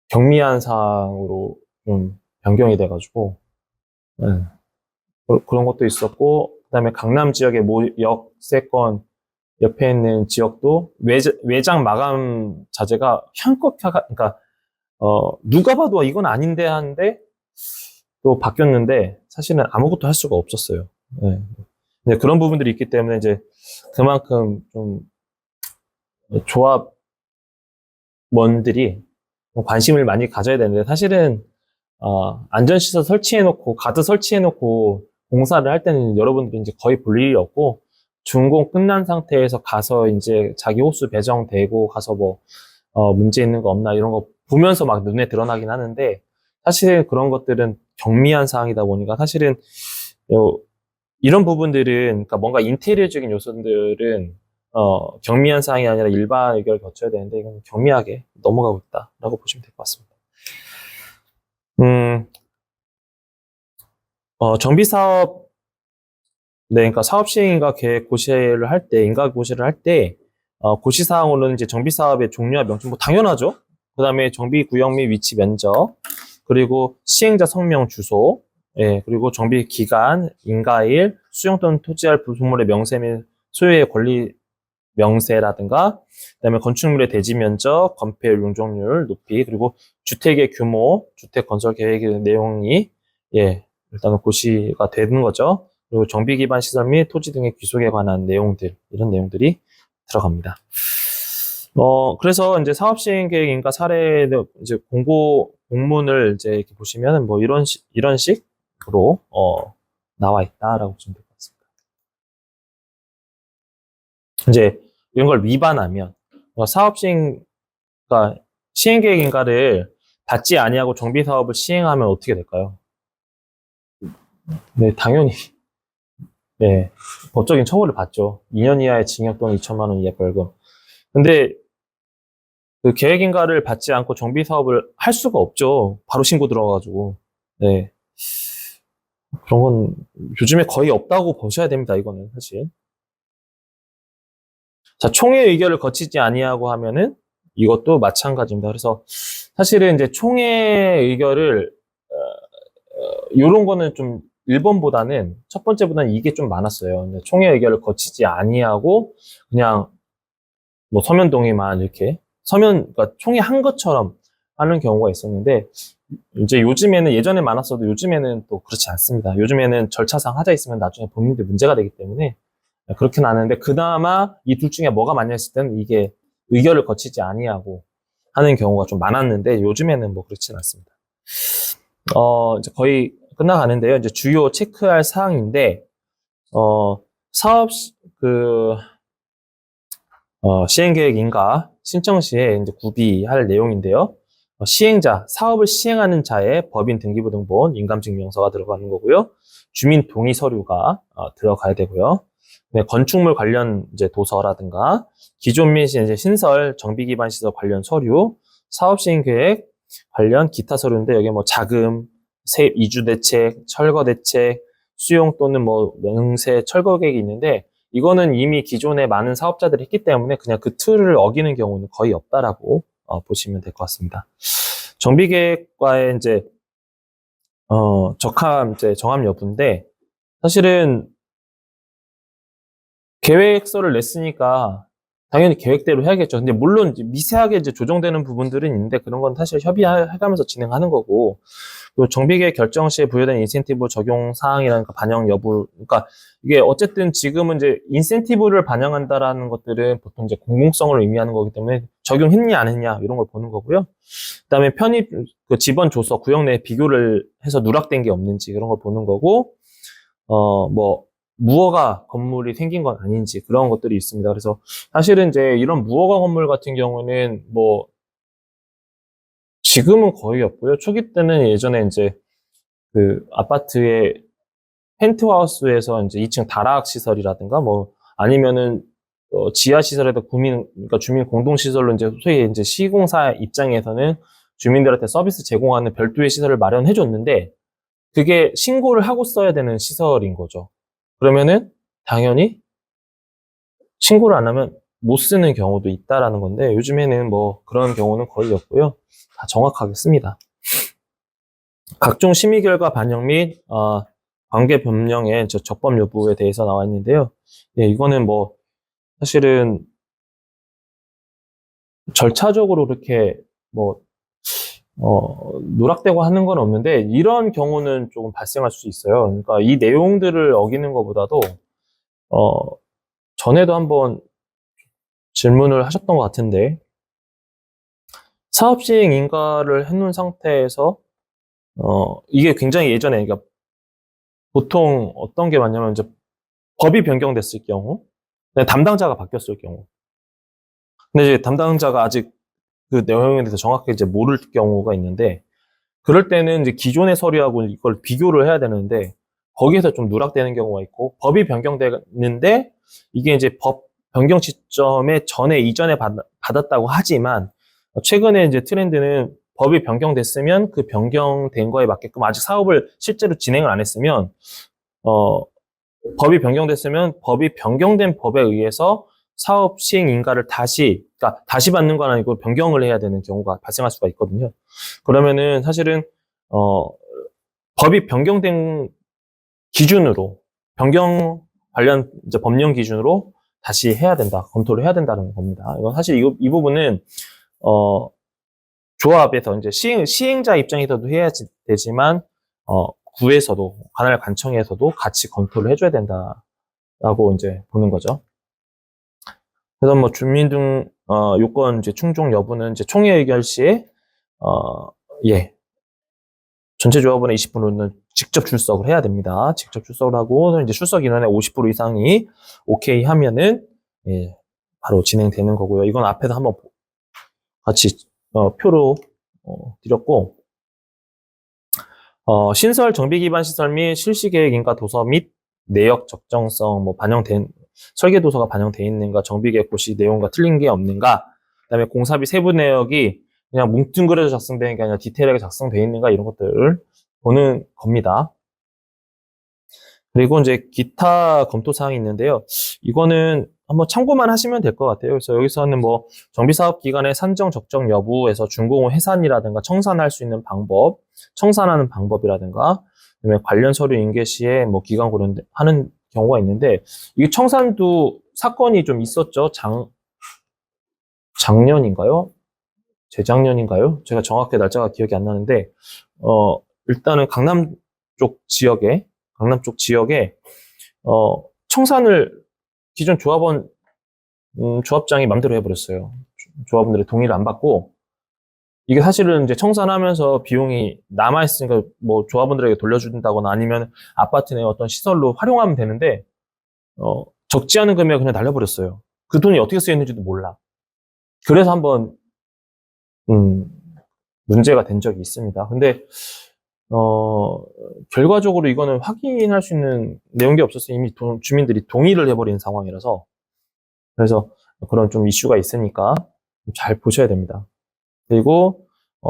경미한 사항으로 좀 변경이 돼가지고, 네. 그런 것도 있었고, 그다음에 강남 지역의 모 역세권 옆에 있는 지역도 외장 마감 자재가 그러니까 누가 봐도 이건 아닌데 하는데 또 바뀌었는데 사실은 아무것도 할 수가 없었어요. 네. 네, 그런 부분들이 있기 때문에 이제 그만큼 좀 조합원들이 관심을 많이 가져야 되는데, 사실은 안전시설 설치해놓고 가드 설치해놓고 공사를 할 때는 여러분들이 이제 거의 볼 일이 없고, 준공 끝난 상태에서 가서 이제 자기 호수 배정되고 가서 뭐 문제 있는 거 없나 이런 거 보면서 막 눈에 드러나긴 하는데, 사실 그런 것들은 경미한 사항이다 보니까 사실은 이런 부분들은, 그러니까 뭔가 인테리어적인 요소들은 경미한 사항이 아니라 일반 의결을 거쳐야 되는데 이건 경미하게 넘어가고 있다라고 보시면 될 것 같습니다. 정비사업, 네, 그러니까 사업시행인가 계획 고시를 할 때, 인가 고시를 할 때, 고시사항으로는 이제 정비사업의 종류와 명칭, 뭐 당연하죠. 그 다음에 정비 구역 및 위치 면적, 그리고 시행자 성명 주소, 예, 그리고 정비 기간, 인가일, 수용 또는 토지할 부속물의 명세 및 소유의 권리 명세라든가, 그다음에 건축물의 대지 면적, 건폐율, 용적률, 높이, 그리고 주택의 규모, 주택 건설 계획의 내용이 일단은 고시가 되는 거죠. 그리고 정비 기반 시설 및 토지 등의 귀속에 관한 내용들, 이런 내용들이 들어갑니다. 그래서 이제 사업 시행 계획 인가 사례 이제 공문을 이제 이렇게 보시면 뭐 이런 식으로 나와 있다라고 보시면 될 것 같습니다. 이제 이런 걸 위반하면 사업 그러니까 시행 계획 인가를 받지 아니하고 정비 사업을 시행하면 어떻게 될까요? 네, 당연히 법적인 처벌을 받죠. 2년 이하의 징역 또는 2천만 원 이하 벌금. 근데 그 계획 인가를 받지 않고 정비 사업을 할 수가 없죠. 바로 신고 들어가가지고. 네. 그런 건 요즘에 거의 없다고 보셔야 됩니다. 이거는 사실. 자, 총회 의결을 거치지 아니하고 하면은 이것도 마찬가지입니다. 그래서 사실은 이제 총회 의결을 이런 거는 좀 1번보다는 첫 번째보다는 이게 좀 많았어요. 총회 의결을 거치지 아니하고 그냥 뭐 서면 동의만 이렇게 그러니까 총회 한 것처럼 하는 경우가 있었는데, 이제 요즘에는 예전에 많았어도 요즘에는 또 그렇지 않습니다. 요즘에는 절차상 하자 있으면 나중에 본인들 문제가 되기 때문에 그렇게는 안 하는데, 그나마 이 둘 중에 뭐가 많냐 했을 때는 이게 의결을 거치지 아니하고 하는 경우가 좀 많았는데, 요즘에는 뭐 그렇지는 않습니다. 이제 거의 끝나가는데요. 이제 주요 체크할 사항인데, 사업 시행계획 인가 신청 시에 이제 구비할 내용인데요. 시행자, 사업을 시행하는 자의 법인 등기부등본, 인감증명서가 들어가는 거고요. 주민 동의 서류가 들어가야 되고요. 네, 건축물 관련 이제 도서라든가, 기존 및 이제 신설, 정비 기반 시설 관련 서류, 사업 시행 계획 관련 기타 서류인데, 여기 뭐 자금, 이주 대책, 철거 대책, 수용 또는 뭐 명세 철거 계획이 있는데, 이거는 이미 기존에 많은 사업자들이 했기 때문에 그냥 그 틀을 어기는 경우는 거의 없다라고 보시면 될 것 같습니다. 정비 계획과의 이제 정함 여부인데, 사실은 계획서를 냈으니까 당연히 계획대로 해야겠죠. 근데 물론 이제 미세하게 이제 조정되는 부분들은 있는데, 그런 건 사실 협의해가면서 진행하는 거고, 또 정비계획 결정 시에 부여된 인센티브 적용 사항이라든가 반영 여부, 그러니까 이게 어쨌든 지금은 이제 인센티브를 반영한다라는 것들은 보통 이제 공공성을 의미하는 거기 때문에 적용했냐 안 했냐 이런 걸 보는 거고요. 그다음에 편입 그 지번 조서 구역 내 비교를 해서 누락된 게 없는지 그런 걸 보는 거고, 뭐 무허가 건물이 생긴 건 아닌지 그런 것들이 있습니다. 그래서 사실은 이제 이런 무허가 건물 같은 경우는 뭐 지금은 거의 없고요. 초기 때는 예전에 이제 그 아파트의 펜트하우스에서 이제 2층 다락 시설이라든가 뭐 아니면은 지하 시설에도 그러니까 주민 공동 시설로 이제 소위 이제 시공사 입장에서는 주민들한테 서비스 제공하는 별도의 시설을 마련해 줬는데, 그게 신고를 하고 써야 되는 시설인 거죠. 그러면은 당연히 신고를 안 하면 못 쓰는 경우도 있다라는 건데, 요즘에는 뭐 그런 경우는 거의 없고요. 다 정확하게 씁니다. 각종 심의 결과 반영 및 관계 변경의 적법 여부에 대해서 나와 있는데요. 이거는 뭐 사실은 절차적으로 그렇게 뭐 누락되고 하는 건 없는데, 이런 경우는 조금 발생할 수 있어요. 그러니까 이 내용들을 어기는 것보다도 전에도 한번 질문을 하셨던 것 같은데, 사업 시행 인가를 해놓은 상태에서 이게 굉장히 예전에, 그러니까 보통 어떤 게 많냐면 이제 법이 변경됐을 경우, 담당자가 바뀌었을 경우, 근데 이제 담당자가 아직 그 내용에 대해서 정확하게 이제 모를 경우가 있는데, 그럴 때는 이제 기존의 서류하고 이걸 비교를 해야 되는데, 거기에서 좀 누락되는 경우가 있고, 법이 변경되는데 이게 이제 법 변경 시점에 이전에 받았다고 하지만, 최근에 이제 트렌드는 법이 변경됐으면 그 변경된 거에 맞게끔 아직 사업을 실제로 진행을 안 했으면, 법이 변경됐으면 법이 변경된 법에 의해서 사업 시행 인가를 그러니까 다시 받는 건 아니고 변경을 해야 되는 경우가 발생할 수가 있거든요. 그러면은 사실은 법이 변경된 기준으로 변경 관련 이제 법령 기준으로 다시 해야 된다, 검토를 해야 된다는 겁니다. 이건 사실 이 부분은 조합에서 이제 시행자 입장에서도 해야 되지만 구에서도 관할 관청에서도 같이 검토를 해줘야 된다라고 이제 보는 거죠. 그래서 뭐 주민 등 요건 이제 충족 여부는 이제 총회 의결 시에 예, 전체 조합원의 20%는 직접 출석을 해야 됩니다. 직접 출석을 하고 이제 출석 인원의 50% 이상이 오케이 하면은 예, 바로 진행되는 거고요. 이건 앞에서 한번 같이 표로 드렸고 신설 정비 기반 시설 및 실시 계획 인가 도서 및 내역 적정성 뭐 반영된 설계 도서가 반영돼 있는가, 정비 계획 고시 내용과 틀린 게 없는가, 그다음에 공사비 세부 내역이 그냥 뭉뚱그려서 작성되는 게 아니라 디테일하게 작성되어 있는가, 이런 것들을 보는 겁니다. 그리고 이제 기타 검토 사항이 있는데요. 이거는 한번 참고만 하시면 될 것 같아요. 그래서 여기서는 뭐 정비사업 기간의 산정 적정 여부에서 준공후 해산이라든가 청산할 수 있는 방법, 청산하는 방법이라든가, 그다음에 관련 서류 인계 시에 뭐 기간 고려하는 경우가 있는데, 이 청산도 사건이 좀 있었죠. 작년인가요? 재작년인가요? 제가 정확히 날짜가 기억이 안 나는데, 일단은 강남 쪽 지역에 청산을 기존 조합장이 맘대로 해버렸어요. 조합원들의 동의를 안 받고, 이게 사실은 이제 청산하면서 비용이 남아있으니까 뭐 조합원들에게 돌려준다거나 아니면 아파트 내 어떤 시설로 활용하면 되는데, 적지 않은 금액을 그냥 날려버렸어요. 그 돈이 어떻게 쓰였는지도 몰라. 그래서 한번, 문제가 된 적이 있습니다. 근데, 결과적으로 이거는 확인할 수 있는 내용이 없어서 이미 주민들이 동의를 해버린 상황이라서, 그래서 그런 좀 이슈가 있으니까 잘 보셔야 됩니다. 그리고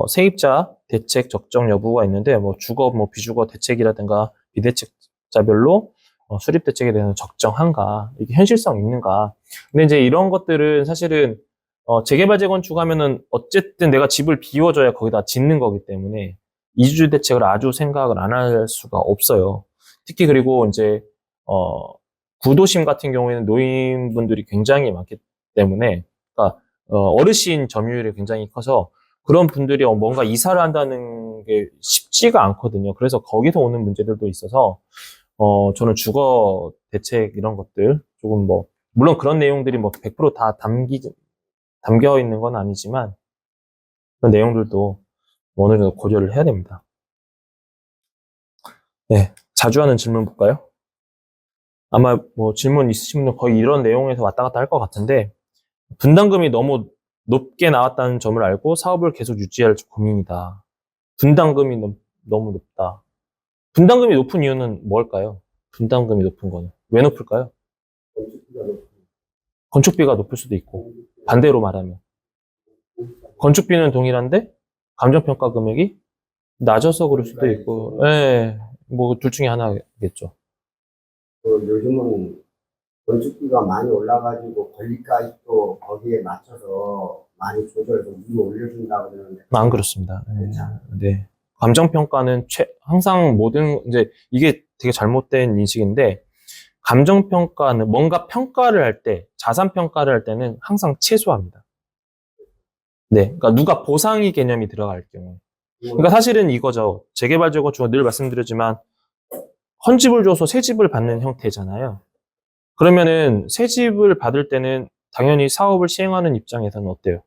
세입자 대책 적정 여부가 있는데, 뭐 주거, 뭐 비주거 대책이라든가 비대책자별로 수립 대책에 대해서 적정한가, 이게 현실성 있는가. 근데 이제 이런 것들은 사실은 재개발 재건축하면은 어쨌든 내가 집을 비워줘야 거기다 짓는 거기 때문에 이주주 대책을 아주 생각을 안 할 수가 없어요. 특히 그리고 이제 구도심 같은 경우에는 노인분들이 굉장히 많기 때문에, 그러니까 어르신 점유율이 굉장히 커서 그런 분들이 뭔가 이사를 한다는 게 쉽지가 않거든요. 그래서 거기서 오는 문제들도 있어서 저는 주거 대책 이런 것들 조금 뭐 물론 그런 내용들이 뭐 100%다 담겨 있는 건 아니지만 그런 내용들도 어느 정도 고려를 해야 됩니다. 네, 자주 하는 질문 볼까요? 아마 뭐 질문 있으신 분은 거의 이런 내용에서 왔다 갔다 할 것 같은데, 분담금이 너무 높게 나왔다는 점을 알고 사업을 계속 유지할 고민이다. 분담금이 너무 높다. 분담금이 높은 이유는 뭘까요? 분담금이 높은 거는 왜 높을까요? 건축비가 높을 수도 있고, 반대로 말하면 건축비는 동일한데 감정평가 금액이 낮아서 그럴 수도 있고, 예, 뭐 둘 중에 하나겠죠. 요즘은 건축비가 많이 올라가지고 권리가액도 거기에 맞춰서 많이 조절해서 위로 올려준다고 그러는데 안 그렇습니다. 그렇죠. 네. 감정평가는 항상 이제 이게 되게 잘못된 인식인데, 감정평가는 뭔가 평가를 할 때, 자산평가를 할 때는 항상 최소화합니다. 네. 그러니까 누가 보상의 개념이 들어갈 경우. 그러니까 사실은 이거죠. 재개발 재건축은 늘 말씀드렸지만, 헌집을 줘서 새 집을 받는 형태잖아요. 그러면은 새 집을 받을 때는 당연히 사업을 시행하는 입장에서는 어때요?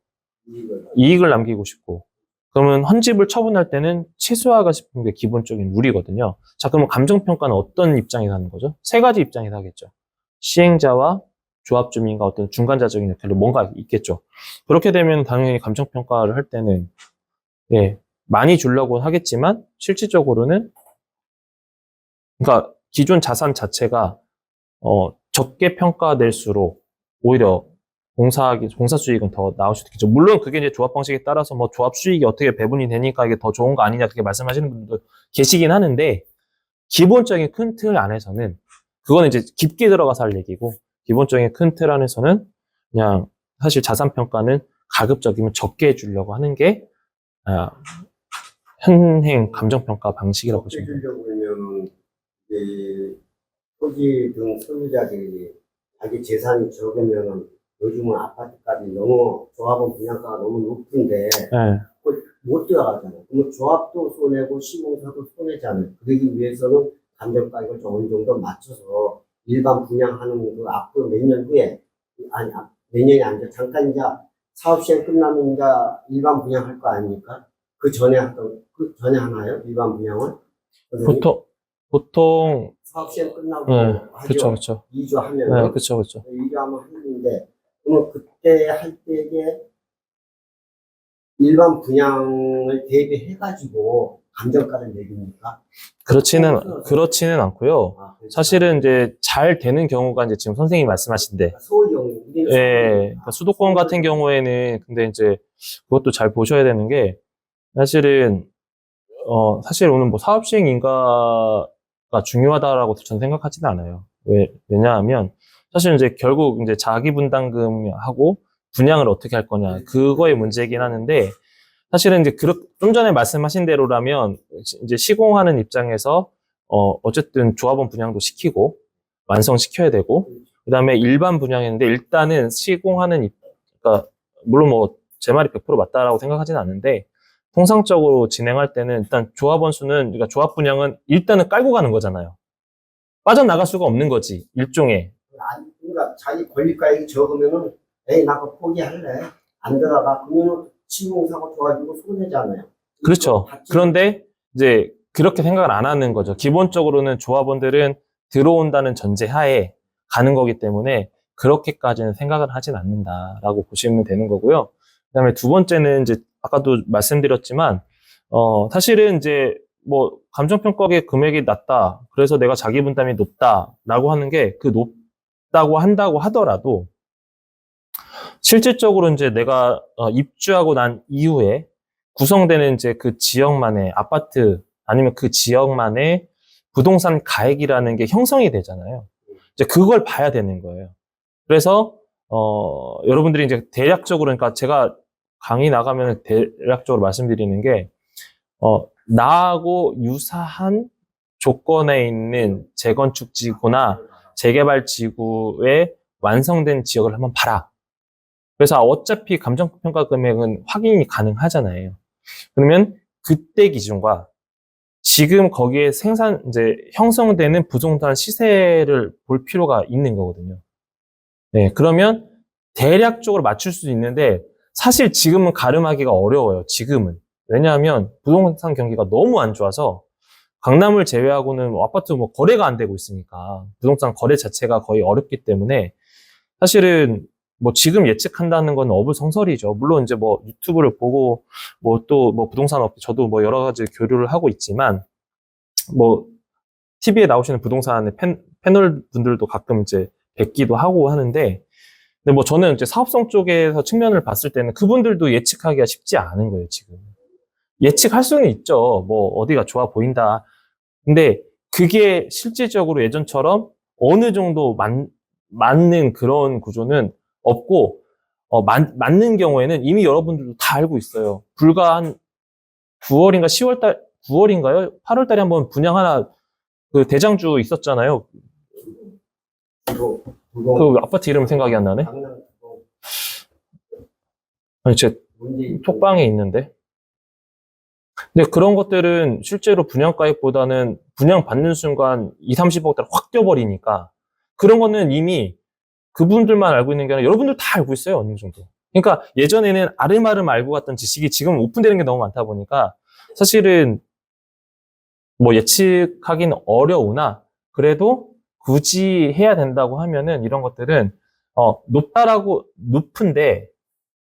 이익을 남기고 싶고. 그러면 헌집을 처분할 때는 최소화가 싶은 게 기본적인 룰이거든요. 자, 그러면 감정평가는 어떤 입장에서 하는 거죠? 세 가지 입장에서 하겠죠. 시행자와 조합 주민과 어떤 중간자적인 역할이 뭔가 있겠죠. 그렇게 되면 당연히 감정평가를 할 때는, 예, 많이 주려고 하겠지만, 실질적으로는, 그러니까 기존 자산 자체가, 적게 평가될수록 오히려 공사 수익은 더 나올 수도 있겠죠. 물론 그게 이제 조합 방식에 따라서 뭐 조합 수익이 어떻게 배분이 되니까 이게 더 좋은 거 아니냐 그렇게 말씀하시는 분들도 계시긴 하는데, 기본적인 큰 틀 안에서는 그거는 이제 깊게 들어가서 할 얘기고, 기본적인 큰 틀 안에서는 그냥 사실 자산 평가는 가급적이면 적게 해주려고 하는 게 현행 감정 평가 방식이라고 보시면 돼요. 적게 주려고 그러면 토지 등 소유자들이 자기 재산이 적으면 요즘은 아파트값이 너무 조합원 분양가가 너무 높은데 네. 못 들어가잖아요. 그러면 조합도 손해고 시공사도 손해잖아요. 그러기 위해서는 감정가액을 좀 어느 정도 맞춰서 일반 분양하는 그 앞으로 몇 년 후에 몇 년이 아니라 잠깐 이제 사업 시행 끝나면 이제 일반 분양할 거 아닙니까? 그 전에 하나요? 일반 분양은? 선생님? 보통, 사업 시행 끝나고 네, 그쵸, 하죠. 그쵸. 2주 네, 하면은 그쵸, 그쵸. 2주 하면 하는데 그러면 그때 할 때에 일반 분양을 대비해가지고 감정가를 매깁니까? 그렇지는 않고요. 아, 그렇죠. 사실은 이제 잘 되는 경우가 이제 지금 선생님이 말씀하신데, 서울 경우, 우리는 예, 그러니까 수도권 같은 경우에는 근데 이제 그것도 잘 보셔야 되는 게 사실은 사실 오늘 뭐 사업 시행 인가가 중요하다라고 저는 생각하지는 않아요. 왜냐하면 사실 이제 결국 이제 자기 분담금하고 분양을 어떻게 할 거냐 그거의 문제이긴 하는데 사실은 이제 좀 전에 말씀하신 대로라면 이제 시공하는 입장에서 어쨌든 조합원 분양도 시키고 완성시켜야 되고 그다음에 일반 분양인데 일단은 그러니까 물론 뭐 제 말이 100% 맞다라고 생각하지는 않는데 통상적으로 진행할 때는 일단 조합원 수는 그러니까 조합 분양은 일단은 깔고 가는 거잖아요. 빠져나갈 수가 없는 거지 일종의. 그러니까 자기 권리가액이 적으면은 에이 나 그거 포기할래 안 들어가 그러면 시공사고 줘가지고 손해잖아요. 그렇죠. 그런데 이제 그렇게 생각을 안 하는 거죠. 기본적으로는 조합원들은 들어온다는 전제하에 가는 거기 때문에 그렇게까지는 생각을 하진 않는다라고 보시면 되는 거고요. 그다음에 두 번째는 이제 아까도 말씀드렸지만 사실은 이제 뭐 감정평가의 금액이 낮다. 그래서 내가 자기 분담이 높다라고 하는 게 그 높다고 한다고 하더라도 실질적으로 이제 내가 입주하고 난 이후에 구성되는 이제 그 지역만의 아파트 아니면 그 지역만의 부동산 가액이라는 게 형성이 되잖아요. 이제 그걸 봐야 되는 거예요. 그래서 여러분들이 이제 대략적으로 그러니까 제가 강의 나가면 대략적으로 말씀드리는 게 나하고 유사한 조건에 있는 재건축 지구나 재개발 지구에 완성된 지역을 한번 봐라. 그래서 어차피 감정평가 금액은 확인이 가능하잖아요. 그러면 그때 기준과 지금 거기에 이제 형성되는 부동산 시세를 볼 필요가 있는 거거든요. 네, 그러면 대략적으로 맞출 수 있는데 사실 지금은 가름하기가 어려워요. 지금은. 왜냐하면 부동산 경기가 너무 안 좋아서 강남을 제외하고는 뭐 아파트 뭐 거래가 안 되고 있으니까 부동산 거래 자체가 거의 어렵기 때문에 사실은 뭐 지금 예측한다는 건 어불성설이죠. 물론 이제 뭐 유튜브를 보고 뭐 또 뭐 부동산 업계 저도 뭐 여러 가지 교류를 하고 있지만 뭐 TV에 나오시는 부동산의 패널 분들도 가끔 이제 뵙기도 하고 하는데 근데 뭐 저는 이제 사업성 쪽에서 측면을 봤을 때는 그분들도 예측하기가 쉽지 않은 거예요, 지금. 예측할 수는 있죠. 뭐 어디가 좋아 보인다. 근데 그게 실질적으로 예전처럼 어느 정도 맞는 그런 구조는 없고 맞는 경우에는 이미 여러분들도 다 알고 있어요. 불과 한 9월인가 10월달 9월인가요? 8월달에 한번 분양 하나 그 대장주 있었잖아요. 그거 그 아파트 이름 생각이 안 나네. 강남 그거 아니 제 문제 톡방에 있는데. 근데 그런 것들은 실제로 분양가액보다는 분양받는 순간 2, 30억대로 확 뛰어버리니까 그런 거는 이미 그분들만 알고 있는 게 아니라 여러분들 다 알고 있어요, 어느 정도. 그러니까 예전에는 아름아름 알고 갔던 지식이 지금 오픈되는 게 너무 많다 보니까 사실은 뭐 예측하기는 어려우나 그래도 굳이 해야 된다고 하면은 이런 것들은 높은데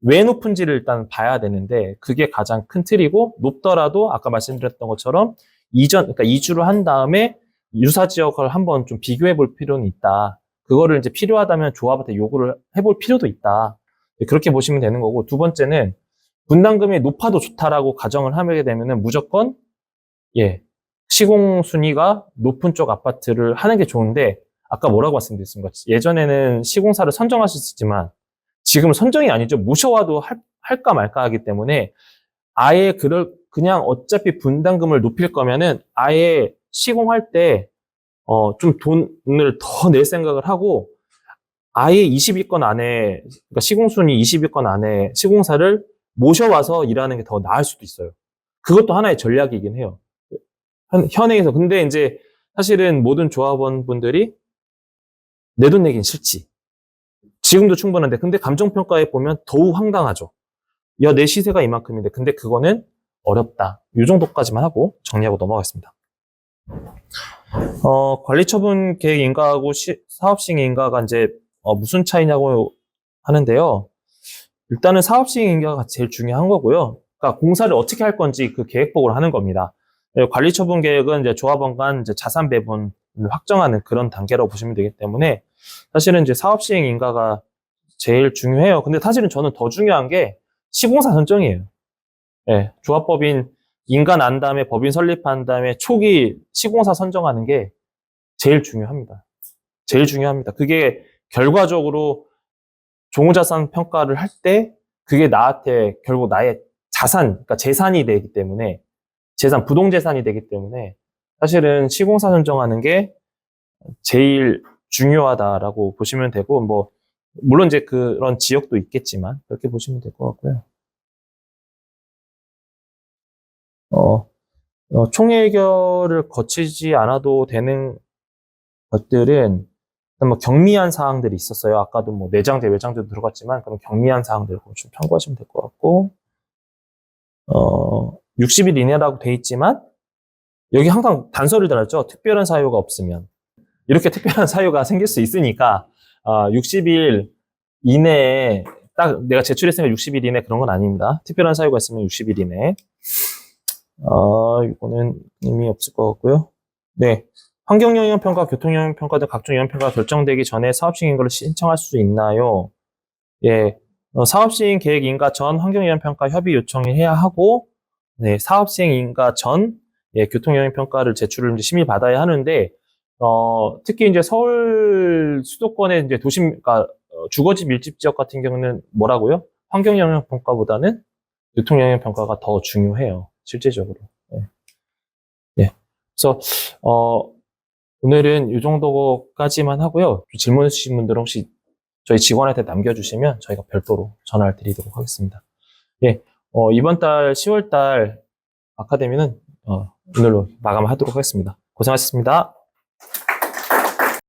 왜 높은지를 일단 봐야 되는데 그게 가장 큰 틀이고 높더라도 아까 말씀드렸던 것처럼 그러니까 이주를 한 다음에 유사 지역을 한번 좀 비교해 볼 필요는 있다. 그거를 이제 필요하다면 조합한테 요구를 해볼 필요도 있다. 그렇게 보시면 되는 거고 두 번째는 분담금이 높아도 좋다라고 가정을 하게 되면은 무조건 예 시공 순위가 높은 쪽 아파트를 하는 게 좋은데 아까 뭐라고 말씀드렸습니까? 예전에는 시공사를 선정하셨지만 지금 선정이 아니죠. 모셔와도 할까 말까 하기 때문에 아예 그냥 어차피 분담금을 높일 거면은 아예 시공할 때 좀 돈을 더 낼 생각을 하고, 아예 20위권 안에, 그러니까 시공순위 20위권 안에 시공사를 모셔와서 일하는 게 더 나을 수도 있어요. 그것도 하나의 전략이긴 해요. 현행에서. 근데 이제 사실은 모든 조합원분들이 내 돈 내긴 싫지. 지금도 충분한데. 근데 감정평가에 보면 더욱 황당하죠. 야, 내 시세가 이만큼인데. 근데 그거는 어렵다. 이 정도까지만 하고 정리하고 넘어가겠습니다. 관리처분 계획 인가하고 사업시행 인가가 이제 무슨 차이냐고 하는데요. 일단은 사업시행 인가가 제일 중요한 거고요. 그러니까 공사를 어떻게 할 건지 그 계획복을 하는 겁니다. 관리처분 계획은 이제 조합원 간 이제 자산 배분을 확정하는 그런 단계라고 보시면 되기 때문에 사실은 이제 사업시행 인가가 제일 중요해요. 근데 사실은 저는 더 중요한 게 시공사 선정이에요. 예, 조합법인 인가 난 다음에 법인 설립한 다음에 초기 시공사 선정하는 게 제일 중요합니다. 제일 중요합니다. 그게 결과적으로 종후자산 평가를 할 때 그게 나한테 결국 나의 자산, 그러니까 재산이 되기 때문에 부동재산이 되기 때문에 사실은 시공사 선정하는 게 제일 중요하다라고 보시면 되고, 뭐 물론 이제 그런 지역도 있겠지만 그렇게 보시면 될 것 같고요. 총회결을 거치지 않아도 되는 것들은 뭐 경미한 사항들이 있었어요. 아까도 뭐 내장재, 외장재도 들어갔지만 그런 경미한 사항들을 좀 참고하시면 될 것 같고, 60일 이내라고 돼 있지만 여기 항상 단서를 달았죠. 특별한 사유가 없으면. 이렇게 특별한 사유가 생길 수 있으니까 60일 이내에 딱 내가 제출했으니까 60일 이내 그런 건 아닙니다. 특별한 사유가 있으면 60일 이내. 이거는 의미 없을 것 같고요. 네. 환경영향평가, 교통영향평가 등 각종 영향평가가 결정되기 전에 사업시행 인가를 신청할 수 있나요? 예. 사업시행 계획 인가 전 환경영향평가 협의 요청을 해야 하고, 네. 사업시행 인가 전, 예, 교통영향평가를 제출을 이제 심의 받아야 하는데, 특히 이제 서울 수도권의 이제 도심, 그러니까 주거지 밀집 지역 같은 경우는 뭐라고요? 환경영향평가보다는 교통영향평가가 더 중요해요. 실제적으로. 네. 네. 그래서, 오늘은 이 정도까지만 하고요. 질문 주신 분들은 혹시 저희 직원한테 남겨주시면 저희가 별도로 전화를 드리도록 하겠습니다. 예, 이번 달 10월 달 아카데미는 오늘로 마감하도록 하겠습니다. 고생하셨습니다.